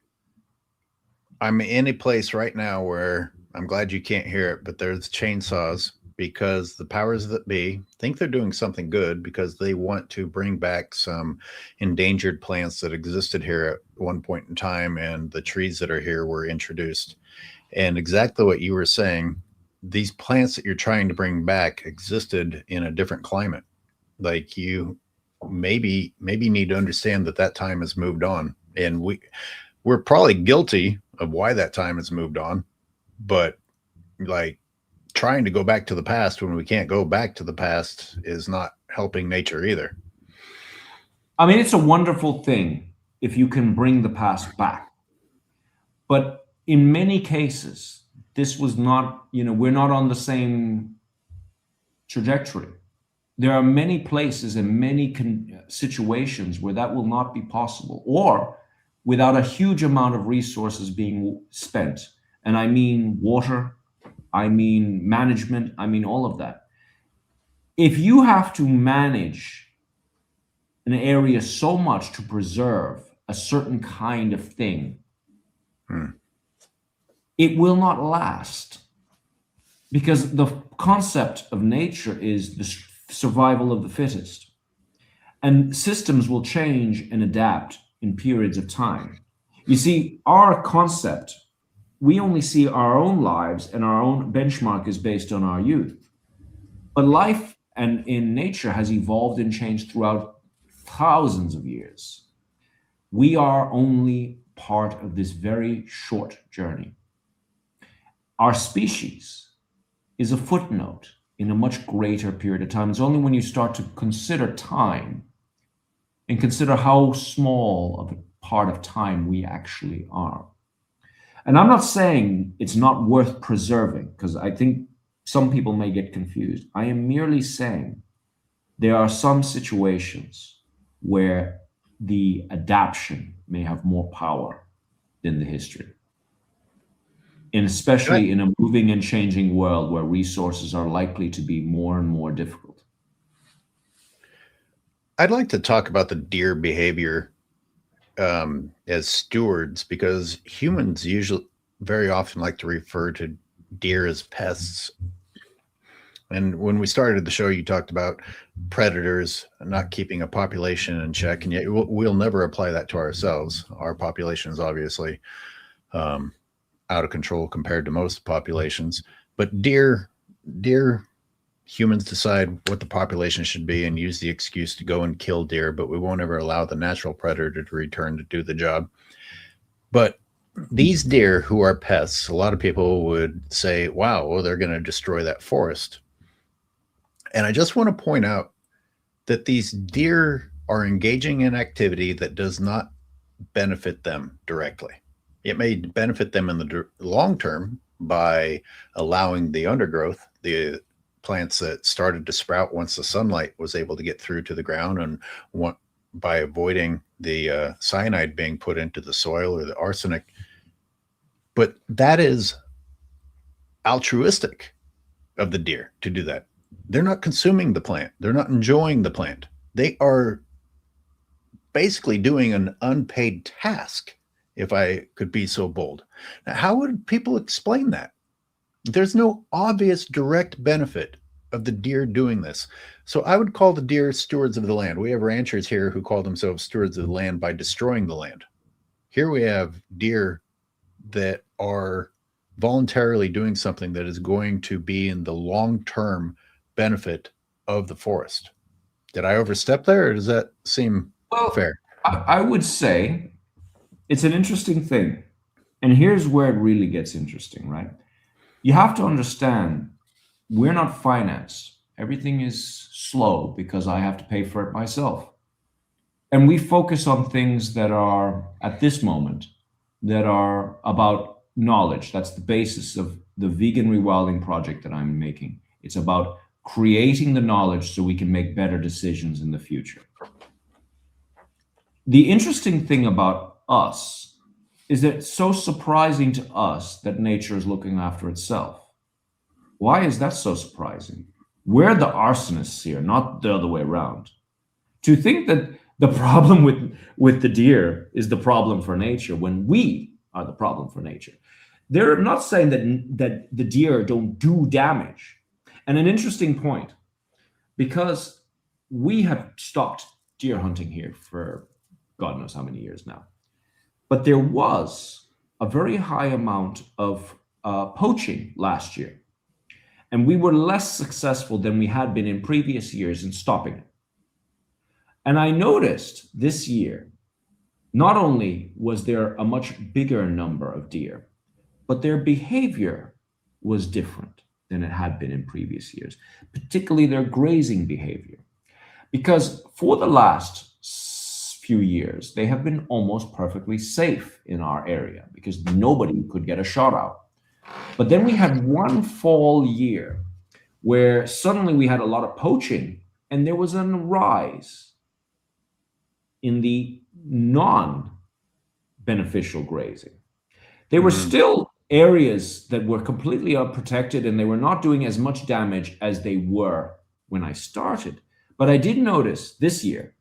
I'm in a place right now where I'm glad you can't hear it, but there's chainsaws because the powers that be think they're doing something good because they want to bring back some endangered plants that existed here at one point in time, and the trees that are here were introduced. And exactly what you were saying, these plants that you're trying to bring back existed in a different climate. Like, you maybe need to understand that time has moved on, and we're probably guilty of why that time has moved on, but like trying to go back to the past when we can't go back to the past is not helping nature either. I mean, it's a wonderful thing if you can bring the past back. But in many cases, this was not, we're not on the same trajectory. There are many places and many situations where that will not be possible, or without a huge amount of resources being spent. And I mean water, I mean management, I mean all of that. If you have to manage an area so much to preserve a certain kind of thing, it will not last. Because the concept of nature is the survival of the fittest. And systems will change and adapt in periods of time. You see, our concept, we only see our own lives, and our own benchmark is based on our youth. But life and in nature has evolved and changed throughout thousands of years. We are only part of this very short journey. Our species is a footnote in a much greater period of time. It's only when you start to consider time and consider how small of a part of time we actually are. And I'm not saying it's not worth preserving, because I think some people may get confused. I am merely saying there are some situations where the adaptation may have more power than the history. And especially in a moving and changing world where resources are likely to be more and more difficult. I'd like to talk about the deer behavior as stewards, because humans usually very often like to refer to deer as pests. And when we started the show, you talked about predators not keeping a population in check, and yet we'll never apply that to ourselves. Our population is obviously out of control compared to most populations, but deer, humans decide what the population should be and use the excuse to go and kill deer, but we won't ever allow the natural predator to return to do the job. But these deer who are pests, a lot of people would say, wow, well, they're going to destroy that forest. And I just want to point out that these deer are engaging in activity that does not benefit them directly. It may benefit them in the long term by allowing the undergrowth, the plants that started to sprout once the sunlight was able to get through to the ground, and by avoiding the cyanide being put into the soil or the arsenic. But that is altruistic of the deer to do that. They're not consuming the plant. They're not enjoying the plant. They are basically doing an unpaid task, if I could be so bold. Now, how would people explain that? There's no obvious direct benefit of the deer doing this. So I would call the deer stewards of the land. We have ranchers here who call themselves stewards of the land by destroying the land. Here we have deer that are voluntarily doing something that is going to be in the long-term benefit of the forest. Did I overstep there, or does that seem fair? I would say it's an interesting thing. And here's where it really gets interesting, right? You have to understand, we're not finance. Everything is slow because I have to pay for it myself. And we focus on things that are, at this moment, that are about knowledge. That's the basis of the vegan rewilding project that I'm making. It's about creating the knowledge so we can make better decisions in the future. The interesting thing about us is that it's so surprising to us that nature is looking after itself. Why is that so surprising? We're the arsonists here, not the other way around. To think that the problem with the deer is the problem for nature when we are the problem for nature. They're not saying that the deer don't do damage. And an interesting point, because we have stopped deer hunting here for God knows how many years now. But there was a very high amount of poaching last year. And we were less successful than we had been in previous years in stopping it. And I noticed this year, not only was there a much bigger number of deer, but their behavior was different than it had been in previous years, particularly their grazing behavior. Because for the last few years, they have been almost perfectly safe in our area because nobody could get a shot out. But then we had one fall year where suddenly we had a lot of poaching and there was a rise in the non-beneficial grazing. There were still areas that were completely unprotected and they were not doing as much damage as they were when I started. But I did notice this year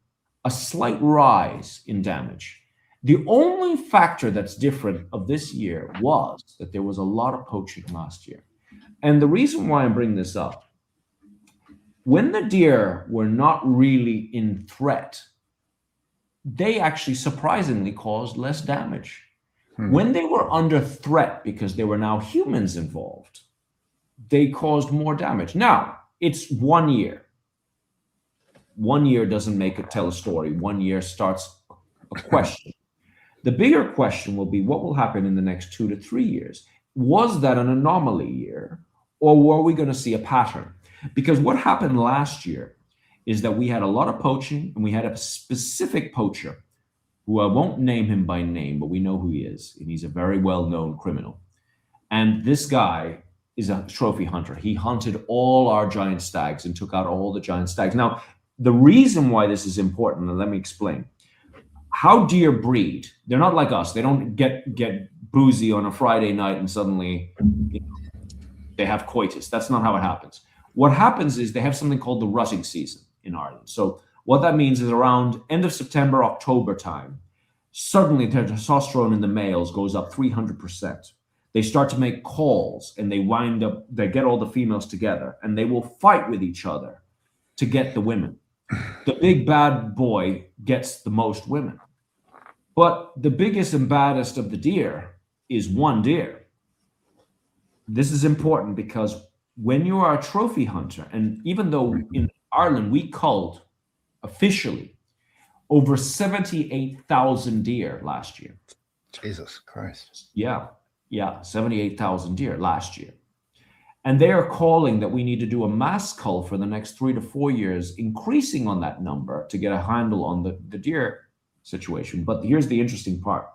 a slight rise in damage. The only factor that's different of this year was that there was a lot of poaching last year. And the reason why I'm bringing this up, when the deer were not really in threat, they actually surprisingly caused less damage. When they were under threat because there were now humans involved, they caused more damage. Now, it's 1 year. 1 year doesn't tell a story. 1 year starts a question. The bigger question will be what will happen in the next 2 to 3 years? Was that an anomaly year, or were we going to see a pattern? Because what happened last year is that we had a lot of poaching, and we had a specific poacher who I won't name him by name, but we know who he is, and he's a very well-known criminal. And this guy is a trophy hunter. He hunted all our giant stags and took out all the giant stags. Now, the reason why this is important, and let me explain. how deer breed. They're not like us. They don't get boozy on a Friday night and suddenly they have coitus. That's not how it happens. What happens is they have something called the rutting season in Ireland. So what that means is around end of September, October time, suddenly the testosterone in the males goes up 300%. They start to make calls and they get all the females together and they will fight with each other to get the women. The big bad boy gets the most women. But the biggest and baddest of the deer is one deer. This is important because when you are a trophy hunter, and even though in Ireland we culled officially over 78,000 deer last year. Jesus Christ. Yeah, 78,000 deer last year. And they are calling that we need to do a mass cull for the next 3 to 4 years, increasing on that number to get a handle on the deer situation. But here's the interesting part.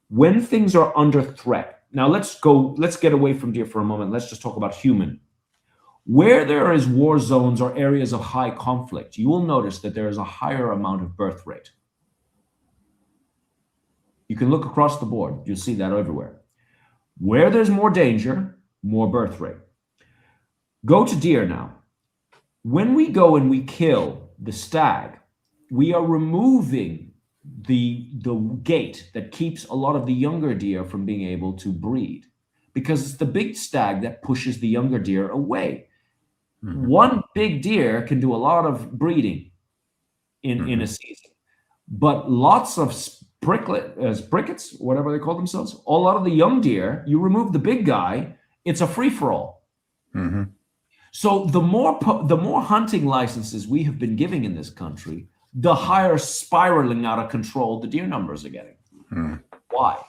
When things are under threat, now let's get away from deer for a moment. Let's just talk about human. Where there is war zones or areas of high conflict, you will notice that there is a higher amount of birth rate. You can look across the board. You'll see that everywhere. Where there's more danger, more birth rate. Go to deer now. When we go and we kill the stag, we are removing the gate that keeps a lot of the younger deer from being able to breed, because it's the big stag that pushes the younger deer away. Mm-hmm. One big deer can do a lot of breeding in a season, but lots of sprickets, whatever they call themselves, a lot of the young deer, you remove the big guy, it's a free-for-all. Mm-hmm. So the more hunting licenses we have been giving in this country, the higher spiraling out of control the deer numbers are getting. Why?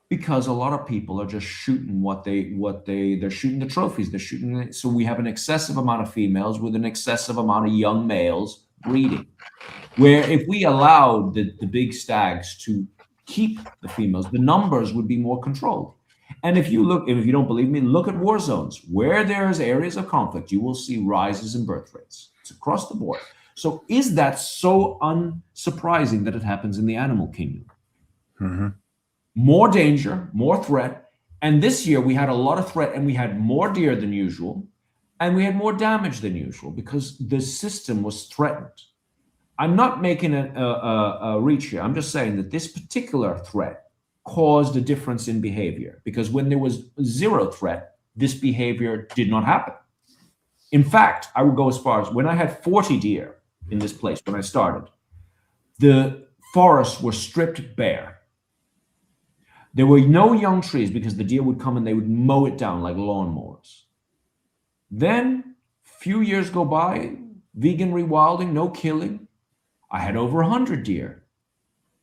Because a lot of people are just shooting they're shooting the trophies. They're shooting. So we have an excessive amount of females with an excessive amount of young males breeding. Where if we allowed the big stags to keep the females, the numbers would be more controlled. And if you don't believe me, look at war zones. Where there's areas of conflict, you will see rises in birth rates. It's across the board. So is that so unsurprising that it happens in the animal kingdom? Mm-hmm. More danger, more threat. And this year we had a lot of threat and we had more deer than usual and we had more damage than usual because the system was threatened. I'm not making a reach here. I'm just saying that this particular threat caused a difference in behavior because when there was zero threat, this behavior did not happen. In fact, I would go as far as when I had 40 deer in this place when I started, the forests were stripped bare. There were no young trees because the deer would come and they would mow it down like lawnmowers. Then, few years go by, vegan rewilding, no killing. I had over 100 deer.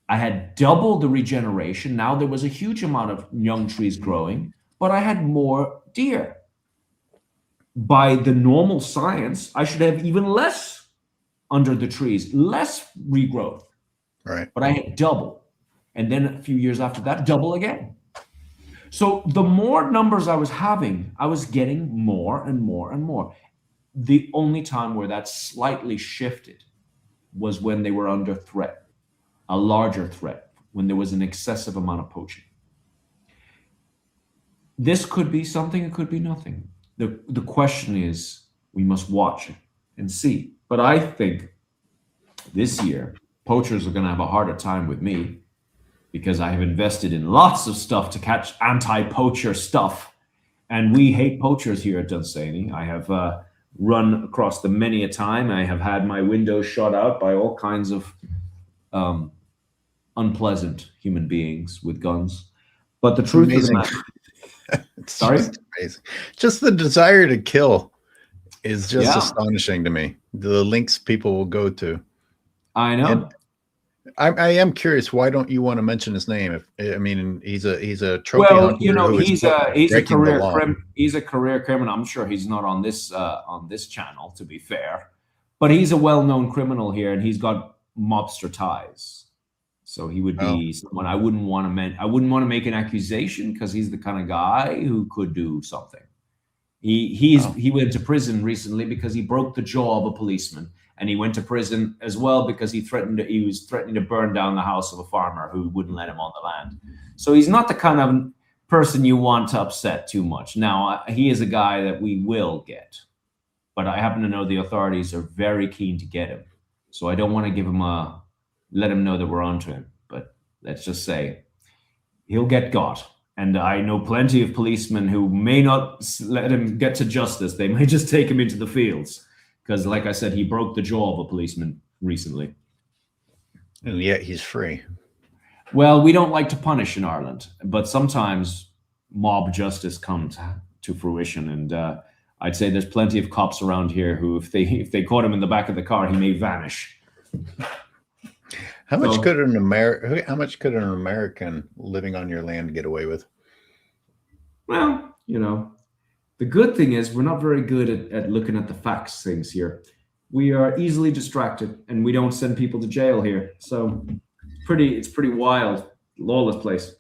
I had double the regeneration. Now there was a huge amount of young trees growing, but I had more deer. By the normal science, I should have even less under the trees, less regrowth. Right. But I had double. And then a few years after that, double again. So the more numbers I was having, I was getting more and more and more. The only time where that slightly shifted was when they were under threat, a larger threat, when there was an excessive amount of poaching. This could be something, it could be nothing. The question is, we must watch it and see. But I think this year, poachers are going to have a harder time with me because I have invested in lots of stuff to catch anti-poacher stuff. And we hate poachers here at Dunsany. I have run across them many a time. I have had my windows shot out by all kinds of unpleasant human beings with guns. But the truth of the matter... Sorry? Just amazing. Just the desire to kill is just astonishing to me. The links people will go to. I know. And I am curious. Why don't you want to mention his name? He's a trophy hunter. Well, he's a career criminal. I'm sure he's not on this channel, to be fair, but he's a well-known criminal here, and he's got mobster ties. So he would be someone I wouldn't want to make an accusation because he's the kind of guy who could do something. He went to prison recently because he broke the jaw of a policeman. and he went to prison as well because he was threatening to burn down the house of a farmer who wouldn't let him on the land. So he's not the kind of person you want to upset too much. Now, he is a guy that we will get, but I happen to know the authorities are very keen to get him. So I don't want to let him know that we're onto him, but let's just say he'll get got. And I know plenty of policemen who may not let him get to justice. They may just take him into the fields because, like I said, he broke the jaw of a policeman recently. And yet he's free. Well, we don't like to punish in Ireland, but sometimes mob justice comes to fruition. And I'd say there's plenty of cops around here who, if they caught him in the back of the car, he may vanish. How much could an American living on your land get away with? Well, the good thing is we're not very good at looking at the facts things here. We are easily distracted, and we don't send people to jail here. So it's pretty wild, lawless place.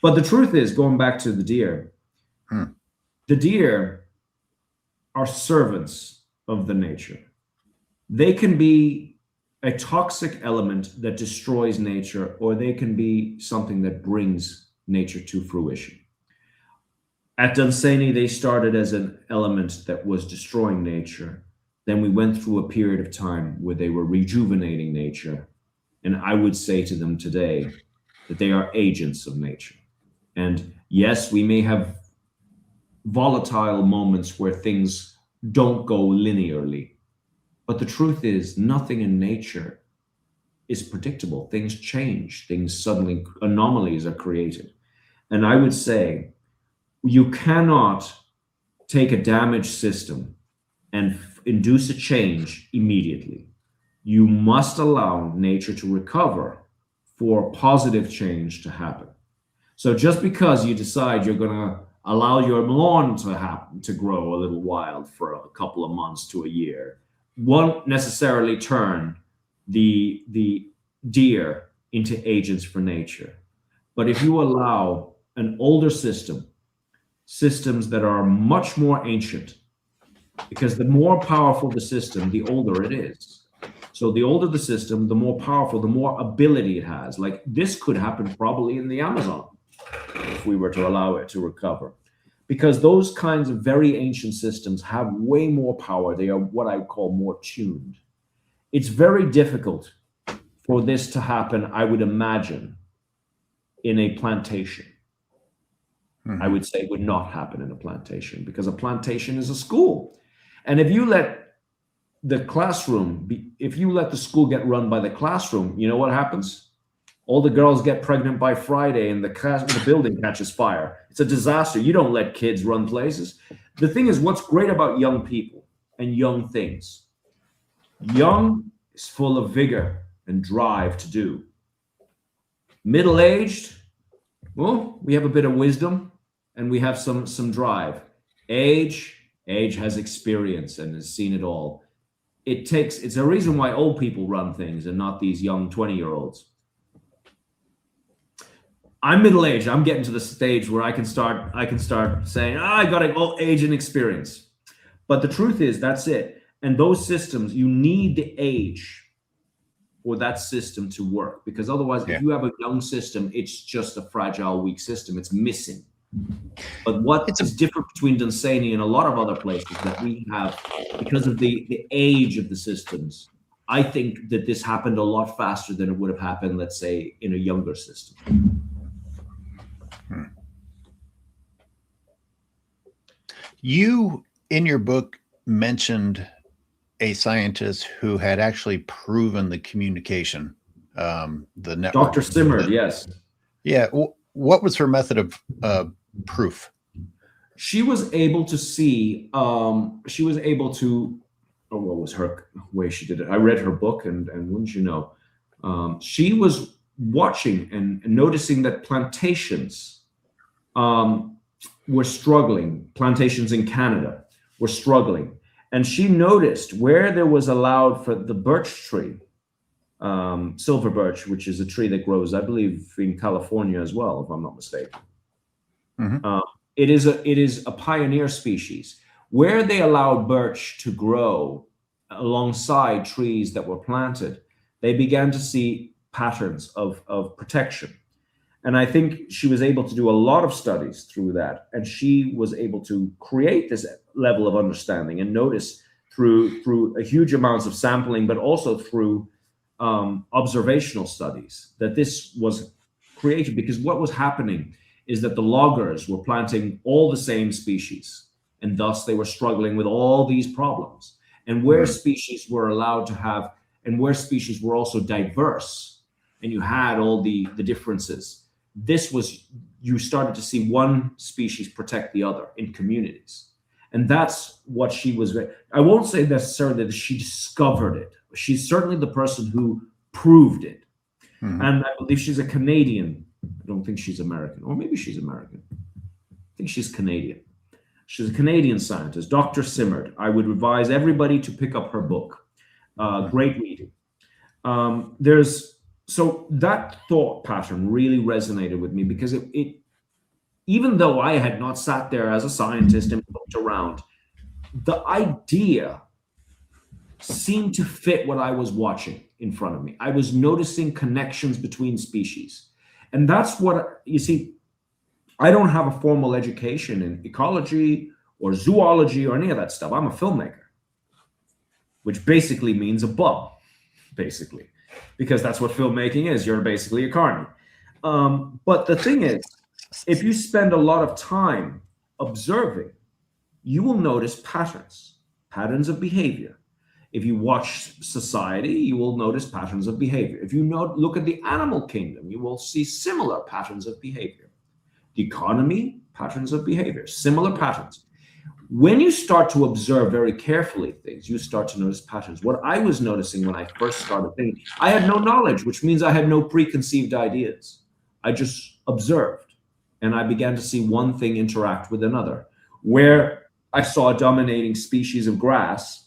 But the truth is, going back to the deer, the deer are servants of the nature. They can be a toxic element that destroys nature, or they can be something that brings nature to fruition. At Dunsany, they started as an element that was destroying nature. Then we went through a period of time where they were rejuvenating nature. And I would say to them today that they are agents of nature. And yes, we may have volatile moments where things don't go linearly. But the truth is, nothing in nature is predictable. Things change. Anomalies are created. And I would say you cannot take a damaged system and induce a change immediately. You must allow nature to recover for positive change to happen. So just because you decide you're going to allow your lawn to grow a little wild for a couple of months to a year, won't necessarily turn the deer into agents for nature. But if you allow an older systems that are much more ancient, because the more powerful the system, the older it is. So the older the system, the more powerful, the more ability it has. Like this could happen probably in the Amazon if we were to allow it to recover. Because those kinds of very ancient systems have way more power. They are what I call more tuned. It's very difficult for this to happen, I would imagine, in a plantation. I would say it would not happen in a plantation because a plantation is a school. And if you let the school get run by the classroom, you know what happens? All the girls get pregnant by Friday and the building catches fire. It's a disaster. You don't let kids run places. The thing is, what's great about young people and young things, young is full of vigor and drive to do. Middle-aged, well, we have a bit of wisdom and we have some drive. Age has experience and has seen it all. It's a reason why old people run things and not these young 20-year-olds. I'm middle-aged. I'm getting to the stage where I can start saying, I got age and experience. But the truth is, that's it. And those systems, you need the age for that system to work. Because otherwise, if you have a young system, it's just a fragile, weak system. It's missing. But what is different between Dunsany and a lot of other places that we have, because of the age of the systems, I think that this happened a lot faster than it would have happened, let's say, in a younger system. You, in your book, mentioned a scientist who had actually proven the communication, the network. Dr. Simard, yes. Yeah. What was her method of proof? She was able to see, what was her way she did it? I read her book and wouldn't you know, she was watching and noticing that plantations were struggling. Plantations in Canada were struggling. And she noticed where there was allowed for the birch tree, silver birch, which is a tree that grows, I believe, in California as well, if I'm not mistaken. Mm-hmm. It is a pioneer species. Where they allowed birch to grow alongside trees that were planted, they began to see patterns of protection. And I think she was able to do a lot of studies through that. And she was able to create this level of understanding and notice through a huge amounts of sampling, but also through observational studies, that this was created. Because what was happening is that the loggers were planting all the same species, and thus they were struggling with all these problems. And where species were allowed to have, and where species were also diverse, and you had all the differences, this was, you started to see one species protect the other in communities. And that's what she was. I won't say necessarily that she discovered it. She's certainly the person who proved it. And I believe she's a Canadian. I don't think she's American, or maybe she's American. I think she's Canadian. She's a Canadian scientist, Dr. Simmerd. I would advise everybody to pick up her book. Great reading. So that thought pattern really resonated with me, because it even though I had not sat there as a scientist and looked around, the idea seemed to fit what I was watching in front of me. I was noticing connections between species. And that's what, you see, I don't have a formal education in ecology or zoology or any of that stuff. I'm a filmmaker, which basically means a bum, basically, because that's what filmmaking is. You're basically a carny. But the thing is, if you spend a lot of time observing, you will notice patterns of behavior. If you watch society, you will notice patterns of behavior. If you look at the animal kingdom, you will see similar patterns of behavior. The economy, patterns of behavior, similar patterns. When you start to observe very carefully things, you start to notice patterns. What I was noticing when I first started thinking, I had no knowledge, which means I had no preconceived ideas. I just observed. And I began to see one thing interact with another. Where I saw a dominating species of grass,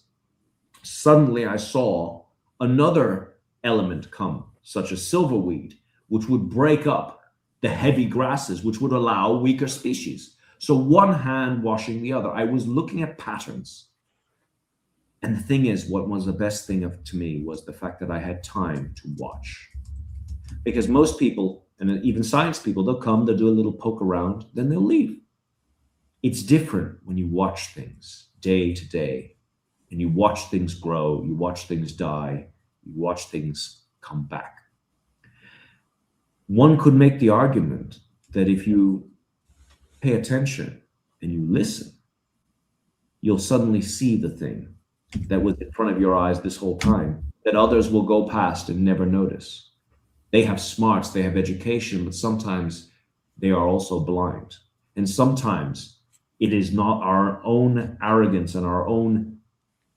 suddenly I saw another element come, such as silverweed, which would break up the heavy grasses, which would allow weaker species. So one hand washing the other. I was looking at patterns. And the thing is, what was the best thing to me was the fact that I had time to watch. Because most people, and even science people, they'll come, they'll do a little poke around, then they'll leave. It's different when you watch things day to day, and you watch things grow, you watch things die, you watch things come back. One could make the argument that if you pay attention and you listen, you'll suddenly see the thing that was in front of your eyes this whole time, that others will go past and never notice. They have smarts, they have education, but sometimes they are also blind. And sometimes it is not our own arrogance and our own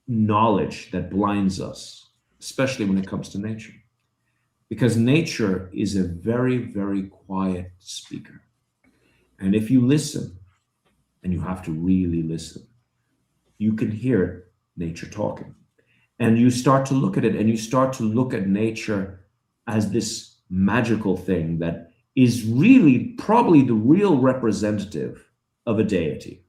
knowledge that blinds us, especially when it comes to nature. Because nature is a very, very quiet speaker. And if you listen, and you have to really listen, you can hear nature talking. And you start to look at it, and you start to look at nature as this magical thing that is really probably the real representative of a deity.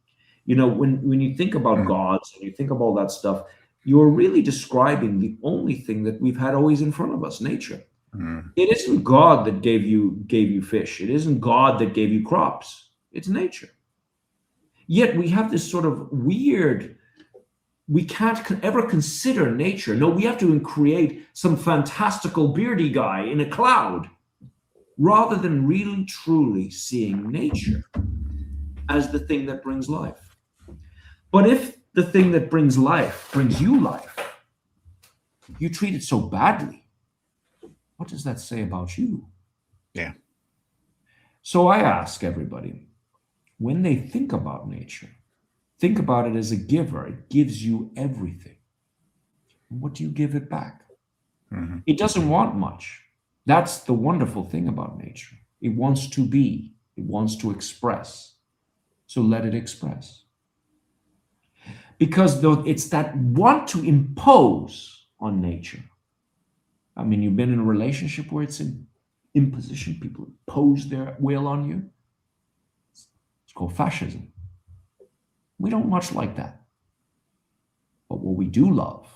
You know, when you think about gods and you think of all that stuff, you're really describing the only thing that we've had always in front of us, nature. It isn't God that gave you fish. It isn't God that gave you crops. It's nature. Yet we have this sort of weird, we can't ever consider nature. No, we have to create some fantastical beardy guy in a cloud, rather than really truly seeing nature as the thing that brings life. But if the thing that brings life brings you life, you treat it so badly, what does that say about you? Yeah. So I ask everybody, when they think about nature, think about it as a giver. It gives you everything. What do you give it back? It doesn't want much. That's the wonderful thing about nature. It wants to be. It wants to express. So let it express. Because though it's that want to impose on nature. I mean, you've been in a relationship where it's an imposition. People impose their will on you. It's called fascism. We don't much like that. But what we do love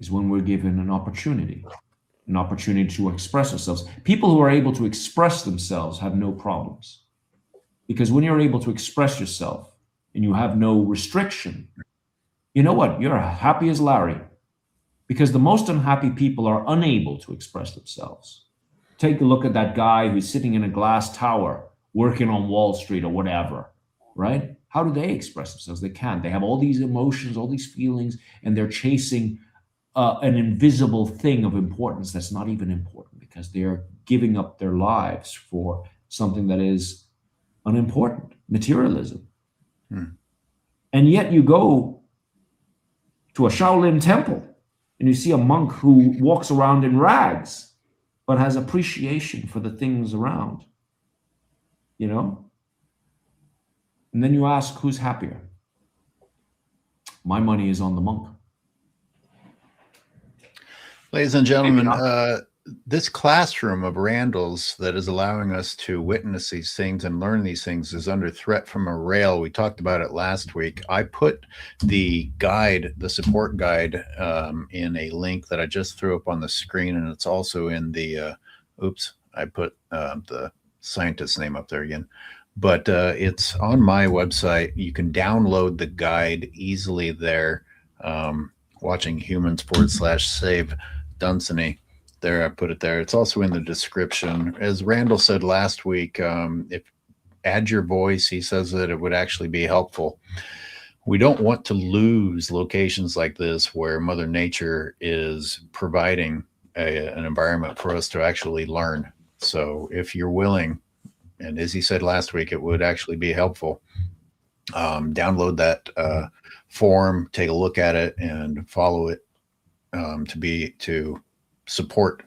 is when we're given an opportunity to express ourselves. People who are able to express themselves have no problems. Because when you're able to express yourself and you have no restriction, you know what? You're happy as Larry. Because the most unhappy people are unable to express themselves. Take a look at that guy who's sitting in a glass tower working on Wall Street or whatever, right? How do they express themselves? They can't. They have all these emotions, all these feelings, and they're chasing an invisible thing of importance that's not even important because they're giving up their lives for something that is unimportant, materialism. And yet you go to a Shaolin temple and you see a monk who walks around in rags, but has appreciation for the things around, you know? And then you ask, who's happier? My money is on the monk. Ladies and gentlemen, this classroom of Randal's that is allowing us to witness these things and learn these things is under threat from a rail. We talked about it last week. I put the guide, the support guide, in a link that I just threw up on the screen, and it's also in the, I put the scientist's name up there again. But it's on my website. You can download the guide easily there. Watching Humans /Save Dunsany. There, I put it there. It's also in the description. As Randal said last week, if add your voice, he says that it would actually be helpful. We don't want to lose locations like this where Mother Nature is providing an environment for us to actually learn. So if you're willing, and as he said last week, it would actually be helpful. Download that form, take a look at it, and follow it to support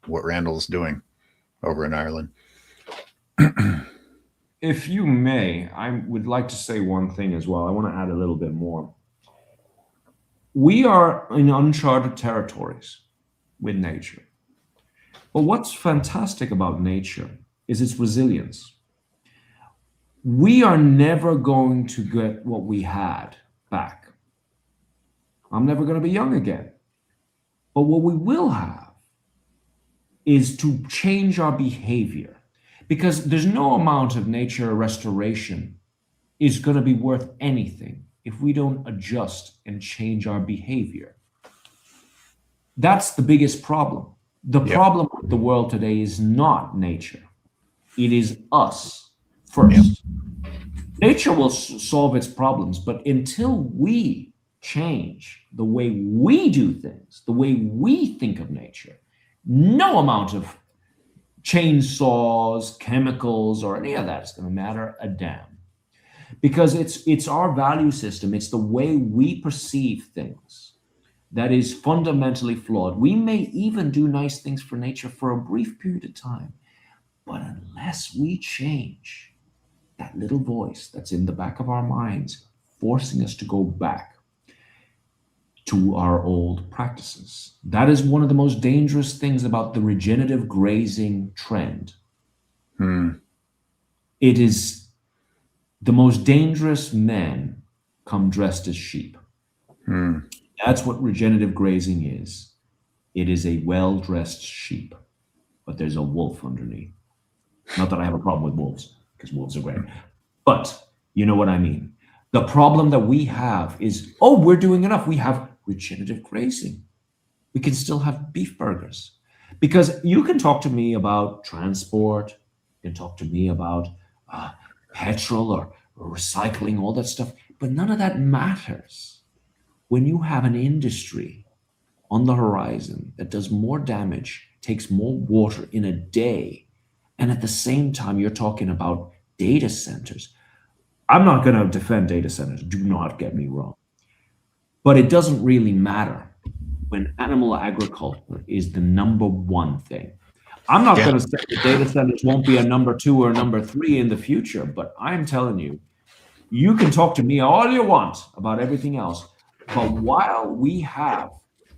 what Randal's doing over in Ireland. If you may, I would like to say one thing as well. I want to add a little bit more. We are in uncharted territories with nature. But what's fantastic about nature is its resilience. We are never going to get what we had back. I'm never going to be young again. But what we will have is to change our behavior, because there's no amount of nature restoration is going to be worth anything if we don't adjust and change our behavior. That's the biggest problem. The problem with the world today is not nature. It is us first. Nature will solve its problems, but until we change the way we do things, the way we think of nature, no amount of chainsaws, chemicals, or any of that is going to matter a damn. Because it's our value system, it's the way we perceive things that is fundamentally flawed. We may even do nice things for nature for a brief period of time, but unless we change that little voice that's in the back of our minds, forcing us to go back to our old practices. That is one of the most dangerous things about the regenerative grazing trend. It is the most dangerous men come dressed as sheep. That's what regenerative grazing is. It is a well-dressed sheep, but there's a wolf underneath. Not that I have a problem with wolves, because wolves are great, but you know what I mean. The problem that we have is, we're doing enough. We have regenerative grazing. We can still have beef burgers. Because you can talk to me about transport, you can talk to me about petrol or recycling, all that stuff, but none of that matters when you have an industry on the horizon that does more damage, takes more water in a day, and at the same time you're talking about data centers. I'm not going to defend data centers, do not get me wrong. But it doesn't really matter when animal agriculture is the number one thing. I'm not going to say the data centers won't be a number 2 or number 3 in the future, but I'm telling you, you can talk to me all you want about everything else. But while we have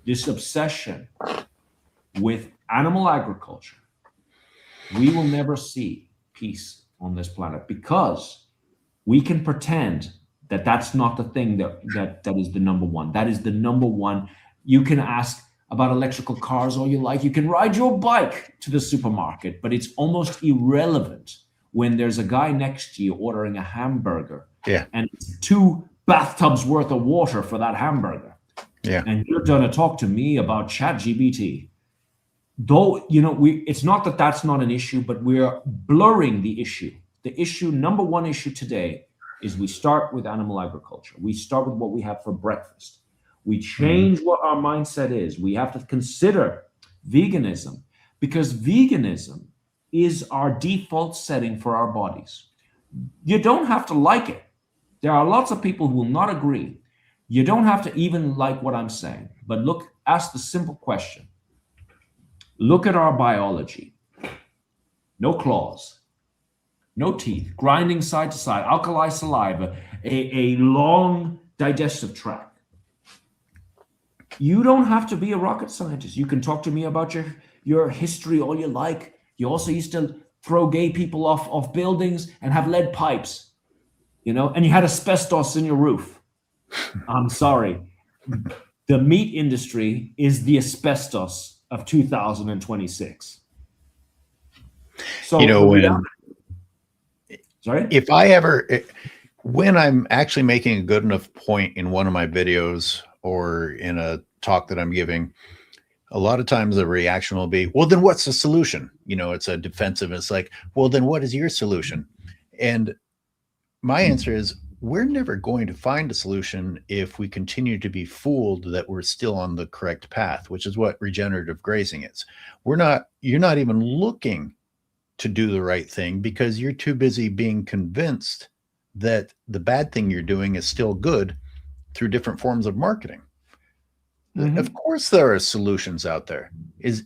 this obsession with animal agriculture, we will never see peace on this planet, because we can pretend that that's not the thing that is the number one. That is the number one. You can ask about electrical cars all you like. You can ride your bike to the supermarket, but it's almost irrelevant when there's a guy next to you ordering a hamburger. Yeah. And it's 2 bathtubs worth of water for that hamburger. Yeah. And you're going to talk to me about ChatGPT. Though, it's not that that's not an issue, but we're blurring the issue. The issue, number one issue today, is we start with animal agriculture. We start with what we have for breakfast. We change what our mindset is. We have to consider veganism, because veganism is our default setting for our bodies. You don't have to like it. There are lots of people who will not agree. You don't have to even like what I'm saying. But ask the simple question. Look at our biology. No claws, no teeth, grinding side to side, alkali saliva, a long digestive tract. You don't have to be a rocket scientist. You can talk to me about your history all you like. You also used to throw gay people off buildings and have lead pipes, and you had asbestos in your roof. I'm sorry. The meat industry is the asbestos of 2026. So, when I'm actually making a good enough point in one of my videos or in a talk that I'm giving, a lot of times the reaction will be, well, then what's the solution? It's a defensive. It's like, well, then what is your solution? And my answer is, we're never going to find a solution if we continue to be fooled that we're still on the correct path, which is what regenerative grazing is. You're not even looking to do the right thing because you're too busy being convinced that the bad thing you're doing is still good through different forms of marketing. Of course, there are solutions out there.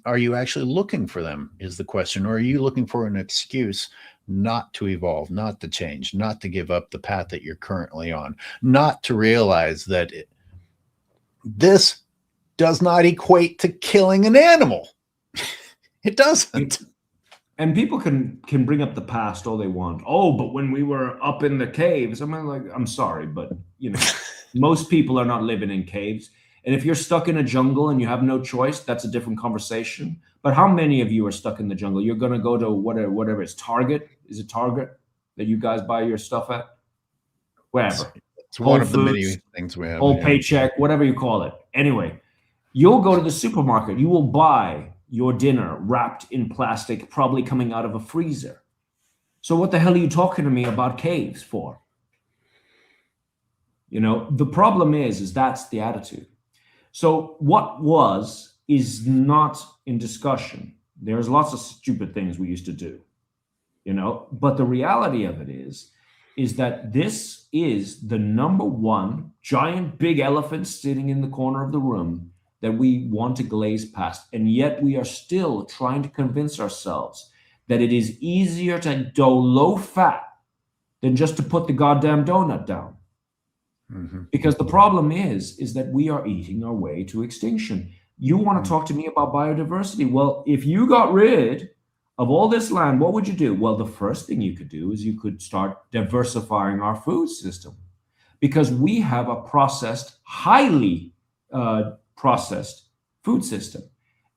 Are you actually looking for them is the question, or are you looking for an excuse not to evolve, not to change, not to give up the path that you're currently on, not to realize that this does not equate to killing an animal. It doesn't. And people can bring up the past all they want. Oh, but when we were up in the caves, I'm sorry, but most people are not living in caves. And if you're stuck in a jungle and you have no choice, that's a different conversation. But how many of you are stuck in the jungle? You're going to go to whatever it's Target. Is it Target that you guys buy your stuff at? Wherever. It's one of the many things we have. Whole paycheck, whatever you call it. Anyway, you'll go to the supermarket. You will buy your dinner wrapped in plastic, probably coming out of a freezer. So what the hell are you talking to me about caves for? The problem is that's the attitude. So what is not in discussion. There's lots of stupid things we used to do, but the reality of it is that this is the number one giant big elephant sitting in the corner of the room that we want to glaze past. And yet we are still trying to convince ourselves that it is easier to go low fat than just to put the goddamn donut down. Because the problem is that we are eating our way to extinction. You want to talk to me about biodiversity? Well, if you got rid of all this land, what would you do? Well, the first thing you could do is you could start diversifying our food system, because we have a highly processed food system,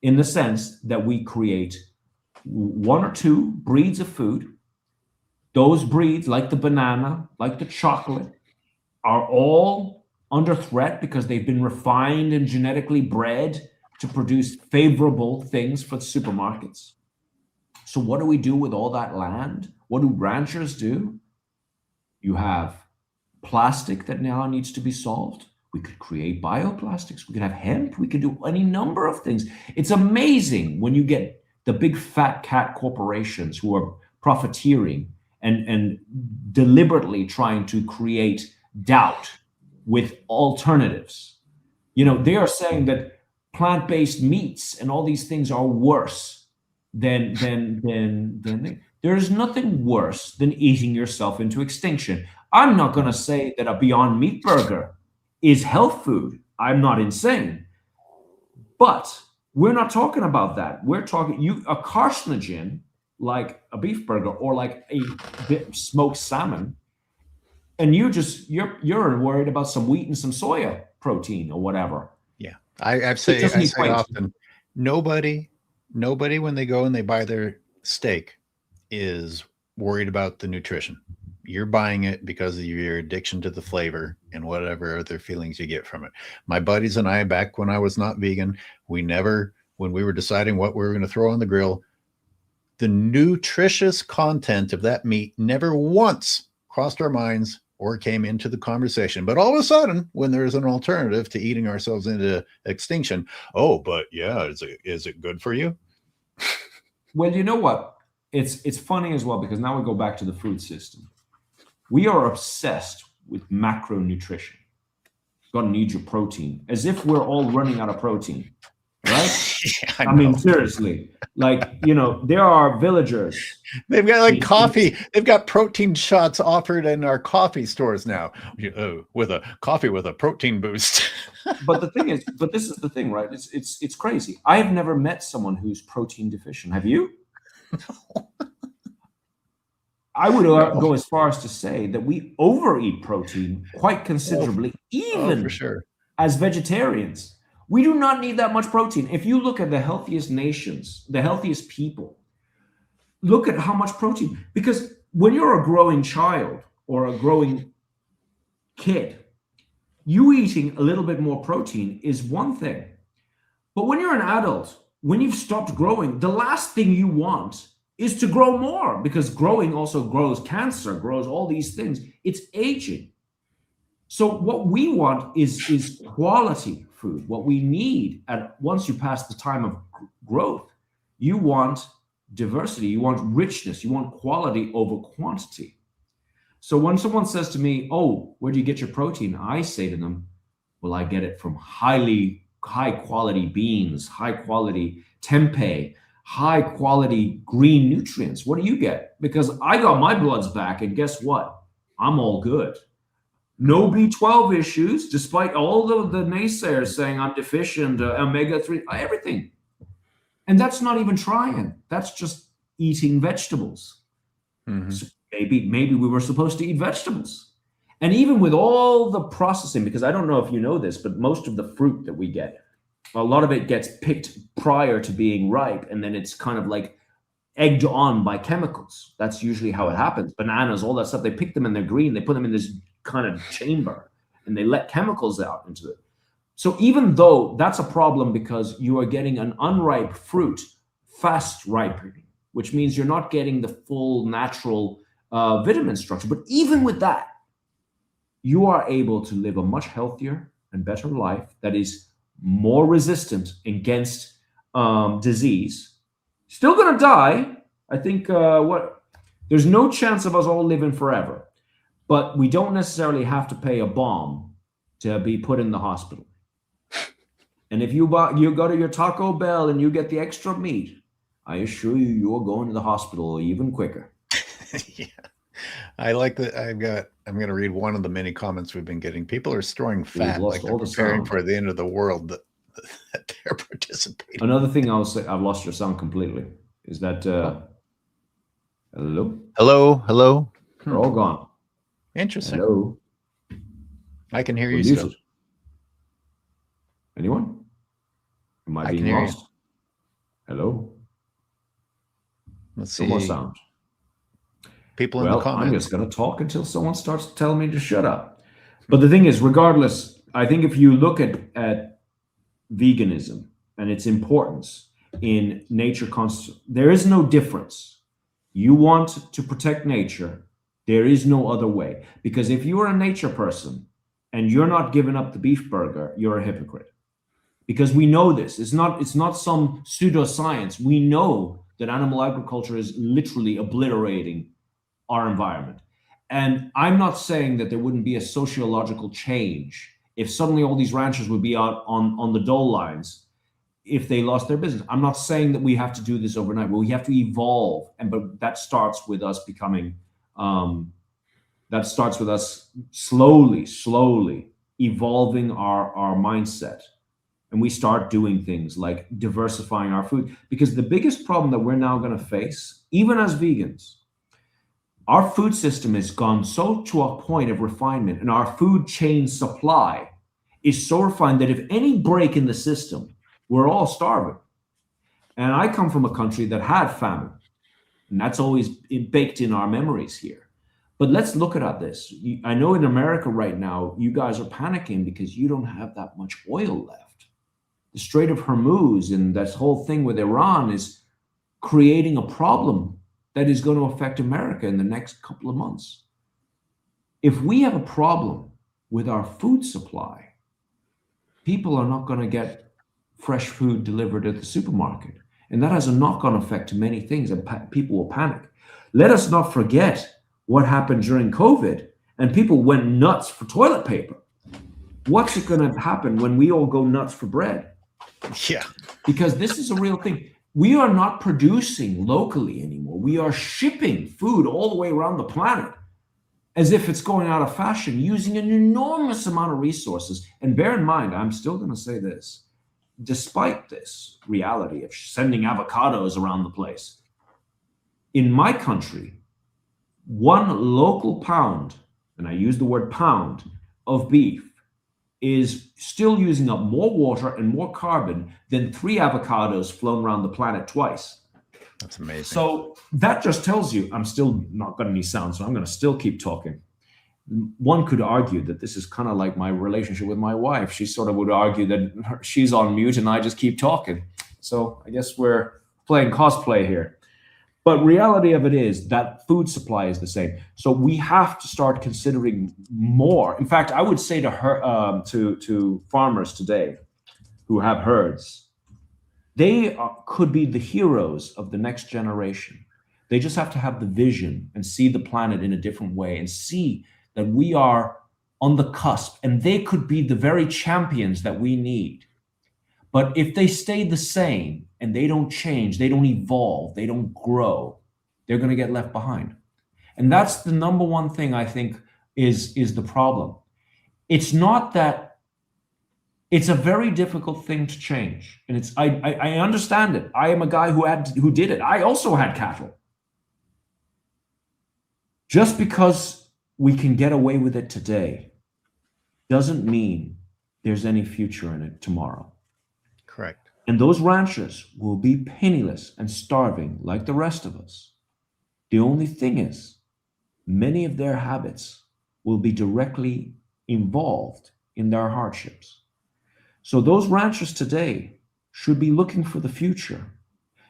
in the sense that we create 1 or 2 breeds of food. Those breeds, like the banana, like the chocolate, are all under threat because they've been refined and genetically bred to produce favorable things for the supermarkets. So what do we do with all that land? What do ranchers do? You have plastic that now needs to be solved. We could create bioplastics. We could have hemp. We could do any number of things. It's amazing when you get the big fat cat corporations who are profiteering and deliberately trying to create doubt with alternatives. They are saying that plant-based meats and all these things are worse than there is nothing worse than eating yourself into extinction. I'm not going to say that a Beyond Meat burger is health food. I'm not insane. But we're not talking about that. We're talking a carcinogen like a beef burger or like a smoked salmon, and you're worried about some wheat and some soya protein or whatever. Yeah. I It doesn't I say equate. often, nobody, nobody when they go and they buy their steak is worried about the nutrition. You're buying it because of your addiction to the flavor and whatever other feelings you get from it. My buddies and I, back when I was not vegan, we never, when we were deciding what we were going to throw on the grill, the nutritious content of that meat never once crossed our minds or came into the conversation. But all of a sudden, when there's an alternative to eating ourselves into extinction, oh, but yeah, is it good for you? Well, you know what? It's funny as well because now we go back to the food system. We are obsessed with macronutrition. Got to need your protein, as if we're all running out of protein, right? Yeah, I mean, seriously, like, you know, there are villagers. They've got like coffee. They've got protein shots offered in our coffee stores now, with a coffee with a protein boost. But the thing is, but this is the thing, right? It's crazy. I have never met someone who's protein deficient. Have you? I would go as far as to say that we overeat protein quite considerably, even for sure. as vegetarians. We do not need that much protein. If you look at the healthiest nations, the healthiest people, look at how much protein. Because when you're a growing child or a growing kid, you eating a little bit more protein is one thing. But when you're an adult, when you've stopped growing, the last thing you want is to grow more, because growing also grows cancer, grows all these things. It's aging. So what we want is quality food. What we need once you pass the time of growth, you want diversity, you want richness, you want quality over quantity. So when someone says to me, "Oh, where do you get your protein?" I say to them, "Well, I get it from high quality beans, high quality tempeh, high quality green nutrients. What do you get?" Because I got my bloods back, and guess what? I'm all good. No B12 issues, despite all the naysayers saying I'm deficient, omega-3, everything. And that's not even trying. That's just eating vegetables. Mm-hmm. So maybe we were supposed to eat vegetables. And even with all the processing, because I don't know if you know this, but most of the fruit that we get, a lot of it gets picked prior to being ripe, and then it's kind of like egged on by chemicals. That's usually how it happens. Bananas, all that stuff, they pick them and they're green. They put them in this kind of chamber and they let chemicals out into it. So even though that's a problem because you are getting an unripe fruit fast ripening, which means you're not getting the full natural vitamin structure. But even with that, you are able to live a much healthier and better life that is more resistant against disease. Still going to die. I think there's no chance of us all living forever, but we don't necessarily have to pay a bomb to be put in the hospital. And if you go to your Taco Bell and you get the extra meat, I assure you are going to the hospital even quicker. Yeah. I like that. I'm going to read one of the many comments we've been getting. People are storing fat like they're preparing for the end of the world that they're participating. Another thing I'll say, I've lost your sound completely, is that hello. They're all gone. Interesting. Hello. I can hear you still. Anyone? Am I being lost? Hello. Let's see. No more sound. People in the comments. I'm just going to talk until someone starts telling me to shut up. But the thing is, regardless, I think if you look at veganism and its importance in nature, there is no difference. You want to protect nature. There is no other way. Because if you are a nature person and you're not giving up the beef burger, you're a hypocrite. Because we know this. It's not some pseudoscience. We know that animal agriculture is literally obliterating our environment. And I'm not saying that there wouldn't be a sociological change if suddenly all these ranchers would be out on the dole lines if they lost their business. I'm not saying that we have to do this overnight, but we have to evolve. But that starts with us becoming, that starts with us slowly evolving our mindset. And we start doing things like diversifying our food. Because the biggest problem that we're now going to face, even as vegans, our food system has gone so to a point of refinement, and our food chain supply is so refined that if any break in the system, we're all starving. And I come from a country that had famine, and that's always baked in our memories here. But let's look at this. I know in America right now, you guys are panicking because you don't have that much oil left. The Strait of Hormuz and this whole thing with Iran is creating a problem that is going to affect America in the next couple of months. If we have a problem with our food supply, people are not going to get fresh food delivered at the supermarket. And that has a knock-on effect to many things, and people will panic. Let us not forget what happened during COVID, and people went nuts for toilet paper. What's it going to happen when we all go nuts for bread? Yeah. Because this is a real thing. We are not producing locally anymore. We are shipping food all the way around the planet as if it's going out of fashion, using an enormous amount of resources. And bear in mind, I'm still going to say this, despite this reality of sending avocados around the place, in my country, one local pound, and I use the word pound, of beef is still using up more water and more carbon than 3 avocados flown around the planet twice. That's amazing. So that just tells you, I'm still not got any sound, so I'm going to still keep talking. One could argue that this is kind of like my relationship with my wife. She sort of would argue that she's on mute and I just keep talking. So I guess we're playing cosplay here. But reality of it is that food supply is the same. So we have to start considering more. In fact, I would say to her, to farmers today who have herds, they could be the heroes of the next generation. They just have to have the vision and see the planet in a different way and see that we are on the cusp, and they could be the very champions that we need. But if they stay the same and they don't change, they don't evolve, they don't grow, they're going to get left behind. And that's the number one thing I think is the problem. It's not that it's a very difficult thing to change. And it's I understand it. I am a guy who did it. I also had cattle. Just because we can get away with it today doesn't mean there's any future in it tomorrow. Correct. And those ranchers will be penniless and starving like the rest of us. The only thing is, many of their habits will be directly involved in their hardships. So those ranchers today should be looking for the future,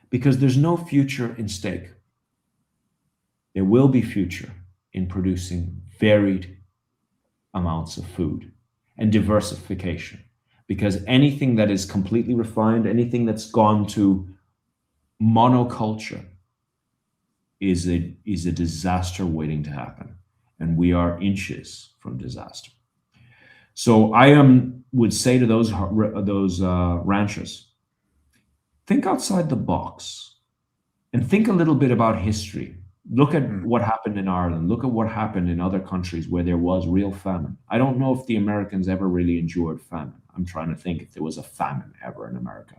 because there's no future in steak. There will be future in producing varied amounts of food and diversification. Because anything that is completely refined, anything that's gone to monoculture is a disaster waiting to happen. And we are inches from disaster. So I would say to those ranchers, think outside the box and think a little bit about history. Look at what happened in Ireland. Look at what happened in other countries where there was real famine. I don't know if the Americans ever really endured famine. I'm trying to think if there was a famine ever in America.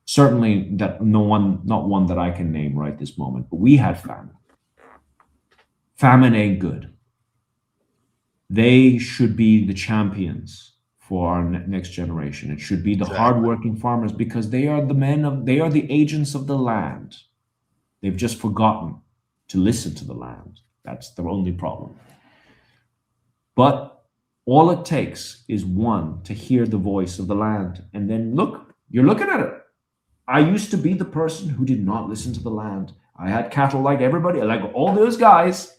Certainly not one that I can name right this moment, but we had famine. Famine ain't good. They should be the champions for our next generation. It should be the hardworking farmers, because they are they are the agents of the land. They've just forgotten to listen to the land. That's the only problem. But all it takes is one to hear the voice of the land. And then look, you're looking at it. I used to be the person who did not listen to the land. I had cattle like everybody, like all those guys.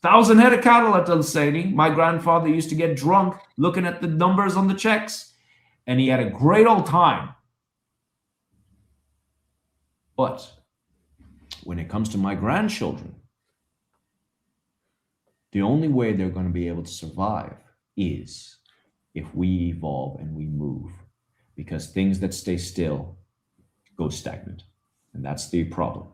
1,000 head of cattle at Dunsany. My grandfather used to get drunk looking at the numbers on the checks, and he had a great old time. But when it comes to my grandchildren, the only way they're going to be able to survive is if we evolve and we move, because things that stay still go stagnant, and that's the problem.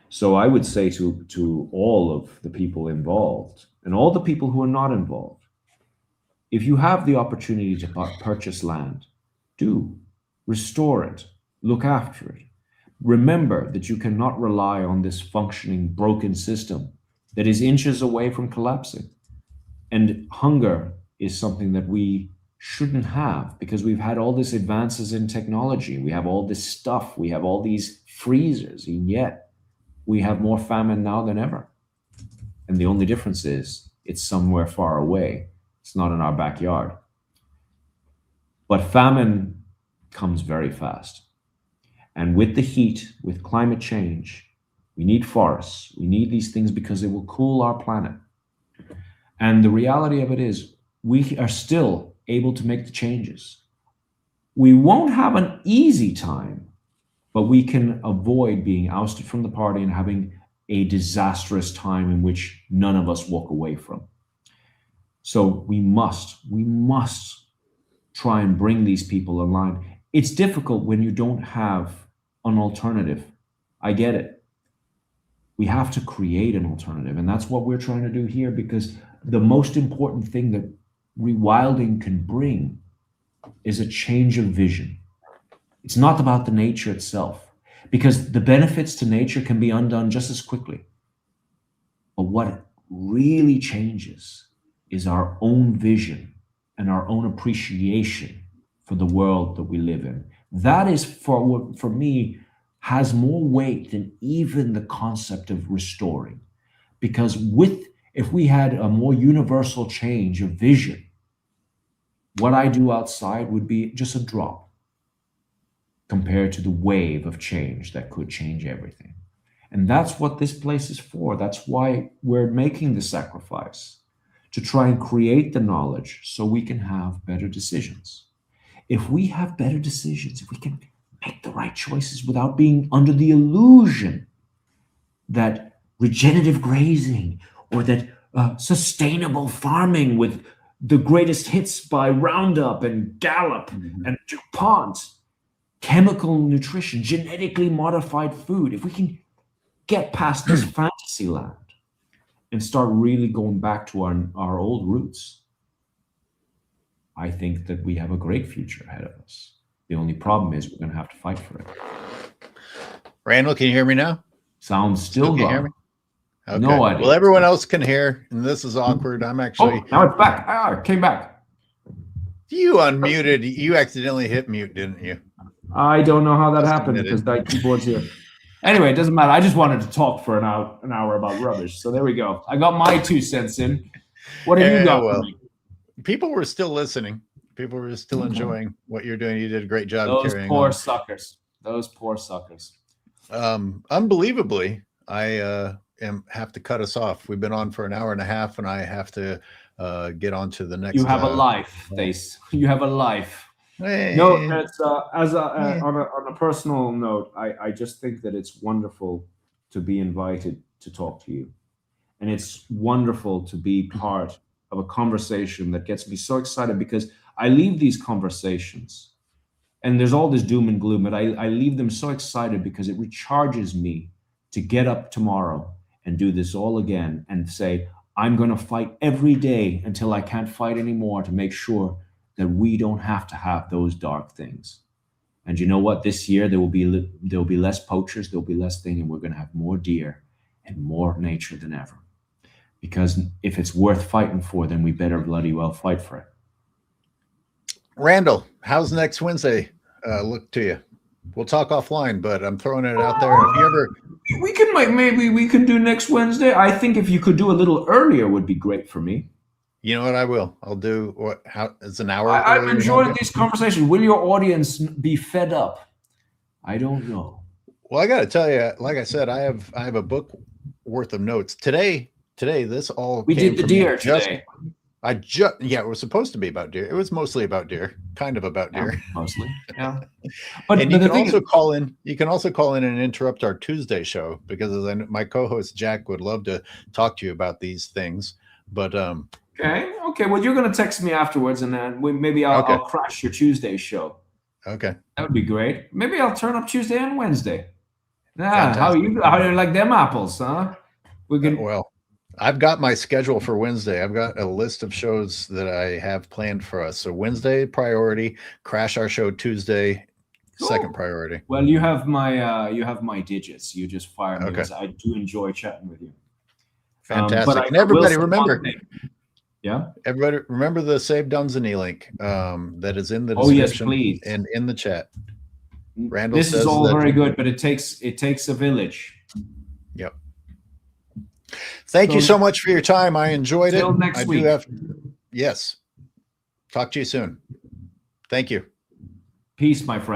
So I would say to all of the people involved and all the people who are not involved, if you have the opportunity to purchase land, do restore it, look after it. Remember that you cannot rely on this functioning broken system that is inches away from collapsing. And hunger is something that we shouldn't have, because we've had all these advances in technology. We have all this stuff. We have all these freezers, and yet we have more famine now than ever. And the only difference is it's somewhere far away. It's not in our backyard. But famine comes very fast. And with the heat, with climate change, we need forests. We need these things because it will cool our planet. And the reality of it is we are still able to make the changes. We won't have an easy time, but we can avoid being ousted from the party and having a disastrous time in which none of us walk away from. So we must try and bring these people online. It's difficult when you don't have an alternative. I get it. We have to create an alternative, and that's what we're trying to do here, because the most important thing that rewilding can bring is a change of vision. It's not about the nature itself, because the benefits to nature can be undone just as quickly. But what really changes is our own vision and our own appreciation for the world that we live in. That is, for me, has more weight than even the concept of restoring. Because if we had a more universal change of vision, what I do outside would be just a drop compared to the wave of change that could change everything. And that's what this place is for. That's why we're making the sacrifice, to try and create the knowledge so we can have better decisions. If we have better decisions, if we can make the right choices without being under the illusion that regenerative grazing or that sustainable farming with the greatest hits by Roundup and Gallup and DuPont, chemical nutrition, genetically modified food, if we can get past this fantasy land and start really going back to our old roots, I think that we have a great future ahead of us. The only problem is we're going to have to fight for it. Randall, can you hear me now? Sounds still Can you hear gone. me? Okay. No idea. Well, everyone else can hear, and this is awkward. I'm actually. Oh, now it's back. It came back. You unmuted. You accidentally hit mute, didn't you? I don't know how that Just happened admitted. because that keyboard's here. Anyway, it doesn't matter. I just wanted to talk for an hour about rubbish. So there we go. I got my 2 cents in. What have you got for me? People were still listening. People were still enjoying what you're doing. You did a great job Those carrying poor on. suckers. Those poor suckers. Unbelievably, I have to cut us off. We've been on for an hour and a half, and I have to get on to the next. You have a life, Dace. You have a life. Hey. No, it's on a personal note, I just think that it's wonderful to be invited to talk to you. And it's wonderful to be part of a conversation that gets me so excited, because I leave these conversations and there's all this doom and gloom, but I leave them so excited because it recharges me to get up tomorrow and do this all again and say, I'm going to fight every day until I can't fight anymore to make sure that we don't have to have those dark things. And you know what? This year there will be less poachers, there'll be less thing, and we're going to have more deer and more nature than ever. Because if it's worth fighting for, then we better bloody well fight for it. Randall, how's next Wednesday look to you? We'll talk offline, but I'm throwing it out there. If you ever, we can maybe we can do next Wednesday. I think if you could do a little earlier would be great for me. you know what I will. I'll do what? How it's an hour. I'm enjoying these conversations. Will your audience be fed up? I don't know. Well, I got to tell you, like I said, I have a book worth of notes today. This all We came did the from deer today. it was supposed to be about deer. It was mostly about deer, kind of about deer. Yeah, mostly. Yeah. But And you the can thing also is, call in. You can also call in and interrupt our Tuesday show, because as I know, my co-host Jack would love to talk to you about these things. But okay. Well, you're gonna text me afterwards, and then maybe I'll crash your Tuesday show. okay, That would be great. Maybe I'll turn up Tuesday and Wednesday. Fantastic. How do you like them apples, huh? We can. well, I've got my schedule for Wednesday. I've got a list of shows that I have planned for us. So Wednesday priority, crash our show Tuesday, Cool. second priority. Well, you have my digits. You just fire me, Okay. because I do enjoy chatting with you. Fantastic. But And I will everybody say one remember, thing. Yeah. Everybody remember the Save Dunsany link that is in the Oh yes, description please. and in the chat. Randal This is says all that- very good, but it takes a village. Yep. Thank you so much for your time. I enjoyed it. Till next week. Yes. Talk to you soon. Thank you. Peace, my friend.